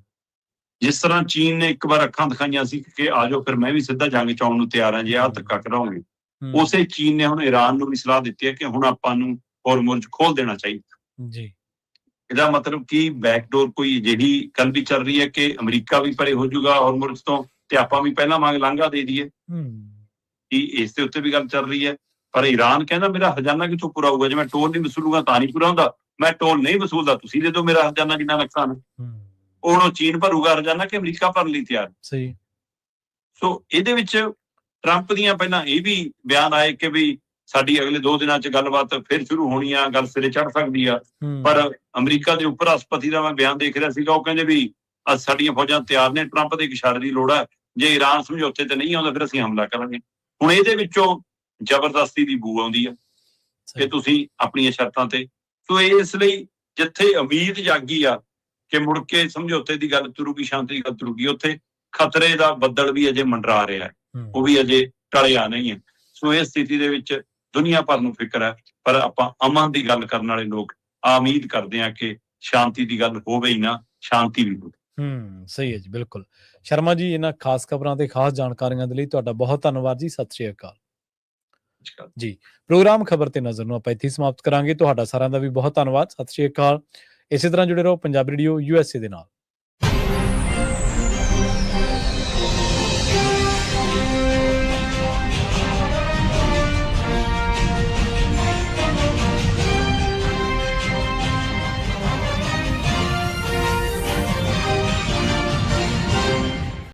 ਜਿਸ ਤਰ੍ਹਾਂ ਚੀਨ ਨੇ ਇੱਕ ਵਾਰ ਅੱਖਾਂ ਦਿਖਾਈਆਂ ਸੀ ਕਿ ਆ ਜਾਓ ਫਿਰ ਮੈਂ ਵੀ ਸਿੱਧਾ ਜੰਗ ਚ ਆਉਣ ਨੂੰ ਤਿਆਰ ਹਾਂ ਜੇ ਆਹ ਧੱਕਾ ਕਰਾਉਂਗੇ, ਉਸੇ ਚੀਨ ਨੇ ਹੁਣ ਈਰਾਨ ਨੂੰ ਵੀ ਸਲਾਹ ਦਿੱਤੀ ਹੈ ਕਿ ਹੁਣ ਆਪਾਂ ਨੂੰ ਹੋਰਮੁਜ਼ ਖੋਲ ਦੇਣਾ ਚਾਹੀਦਾ ਜੀ। ਇਹਦਾ ਮਤਲਬ ਕਿ ਬੈਕਡੋਰ ਕੋਈ ਅਜਿਹੀ ਗੱਲ ਵੀ ਚੱਲ ਰਹੀ ਹੈ ਕਿ ਅਮਰੀਕਾ ਵੀ ਪਰੇ ਹੋ ਜਾਊਗਾ ਹੋਰਮੁਜ਼ ਤੋਂ ਤੇ ਆਪਾਂ ਵੀ ਪਹਿਲਾਂ ਮੰਗ ਲਾਂਘਾ ਦੇ ਦਈਏ, ਕਿ ਇਸ ਦੇ ਉੱਤੇ ਵੀ ਗੱਲ ਚੱਲ ਰਹੀ ਹੈ। ਪਰ ਈਰਾਨ ਕਹਿੰਦਾ ਮੇਰਾ ਖਜ਼ਾਨਾ ਕਿੱਥੋਂ ਪੂਰਾ ਹੋਊਗਾ, ਜੇ ਮੈਂ ਟੋਲ ਨਹੀਂ ਵਸੂਲੂਗਾ ਤਾਂ ਨਹੀਂ ਪੂਰਾ ਹੁੰਦਾ, ਮੈਂ ਟੋਲ ਨਹੀਂ ਵਸੂਲਦਾ ਤੁਸੀਂ ਦੇ ਦਿਓ ਮੇਰਾ ਖਜ਼ਾਨਾ ਜਿੰਨਾ ਨੁਕਸਾਨ, ਉਹਨੂੰ ਚੀਨ ਭਰੂਗਾ ਖਜ਼ਾਨਾ ਕਿ ਅਮਰੀਕਾ ਭਰਨ ਲਈ ਤਿਆਰ। ਸਹੀ। ਸੋ ਇਹਦੇ ਵਿੱਚ ਟਰੰਪ ਦੀਆਂ ਪਹਿਲਾਂ ਇਹ ਵੀ ਬਿਆਨ ਆਏ ਕਿ ਵੀ ਸਾਡੀ ਅਗਲੇ 2 ਦਿਨਾਂ 'ਚ ਗੱਲਬਾਤ ਫਿਰ ਸ਼ੁਰੂ ਹੋਣੀ ਆ, ਗੱਲ ਸਿਰੇ ਚੜ ਸਕਦੀ ਆ। ਪਰ ਅਮਰੀਕਾ ਦੇ ਉਪ ਰਾਸ਼ਟਰਪਤੀ ਦਾ ਮੈਂ ਬਿਆਨ ਦੇਖ ਰਿਹਾ ਸੀਗਾ, ਉਹ ਕਹਿੰਦੇ ਵੀ ਅੱਜ ਸਾਡੀਆਂ ਫੌਜਾਂ ਤਿਆਰ ਨੇ, ਟਰੰਪ ਦੇ ਇੱਕ ਇਸ਼ਾਰੇ ਦੀ ਲੋੜ ਹੈ, ਜੇ ਈਰਾਨ ਸਮਝੌਤੇ ਤੇ ਨਹੀਂ ਆਉਂਦਾ ਫਿਰ ਅਸੀਂ ਹਮਲਾ ਕਰਾਂਗੇ। ਹੁਣ ਇਹਦੇ ਵਿੱਚੋਂ ਜ਼ਬਰਦਸਤੀ ਦੀ ਬੂ ਆਉਂਦੀ ਆ ਕਿ ਤੁਸੀਂ ਆਪਣੀਆਂ ਸ਼ਰਤਾਂ ਤੇ। ਸੋ ਇਸ ਲਈ ਜਿੱਥੇ ਉਮੀਦ ਜਾਗੀ ਆ ਕਿ ਮੁੜ ਕੇ ਸਮਝੌਤੇ ਦੀ ਗੱਲ ਤੁਰੂਗੀ, ਸ਼ਾਂਤੀ ਦੀ ਗੱਲ ਤੁਰੂਗੀ, ਉੱਥੇ ਖਤਰੇ ਦਾ ਬੱਦਲ ਵੀ ਅਜੇ ਮੰਡਰਾ ਰਿਹਾ, ਉਹ ਵੀ ਅਜੇ ਟਲਿਆ ਨਹੀਂ ਹੈ। ਸੋ ਇਸ ਸਥਿਤੀ ਦੇ ਵਿੱਚ ਦੁਨੀਆ ਭਰ ਨੂੰ ਫਿਕਰ ਹੈ, ਪਰ ਆਪਾਂ ਅਮਨ ਦੀ ਗੱਲ ਕਰਨ ਵਾਲੇ ਲੋਕ ਉਮੀਦ ਕਰਦੇ ਹਾਂ ਕਿ ਸ਼ਾਂਤੀ ਦੀ ਗੱਲ ਹੋਵੇ ਹੀ ਨਾ, ਸ਼ਾਂਤੀ ਵੀ ਹੋਵੇ। ਸਹੀ ਹੈ ਜੀ, ਬਿਲਕੁਲ। ਸ਼ਰਮਾ ਜੀ, ਇਹਨਾਂ ਖਾਸ ਖਬਰਾਂ ਤੇ ਖਾਸ ਜਾਣਕਾਰੀਆਂ ਦੇ ਲਈ ਤੁਹਾਡਾ ਬਹੁਤ ਧੰਨਵਾਦ ਜੀ। ਸਤਿ ਸ਼੍ਰੀ ਅਕਾਲ ਜੀ। ਪ੍ਰੋਗਰਾਮ ਖਬਰ ਤੇ ਨਜ਼ਰ ਨੂੰ ਆਪਾਂ ਇੱਥੇ ਸਮਾਪਤ ਕਰਾਂਗੇ। ਤੁਹਾਡਾ ਸਾਰਿਆਂ ਦਾ ਵੀ ਬਹੁਤ ਧੰਨਵਾਦ। ਸਤਿ ਸ਼੍ਰੀ ਅਕਾਲ। ਇਸੇ ਤਰ੍ਹਾਂ ਜੁੜੇ ਰਹੋ ਪੰਜਾਬੀ ਰੇਡੀਓ USA ਦੇ ਨਾਲ।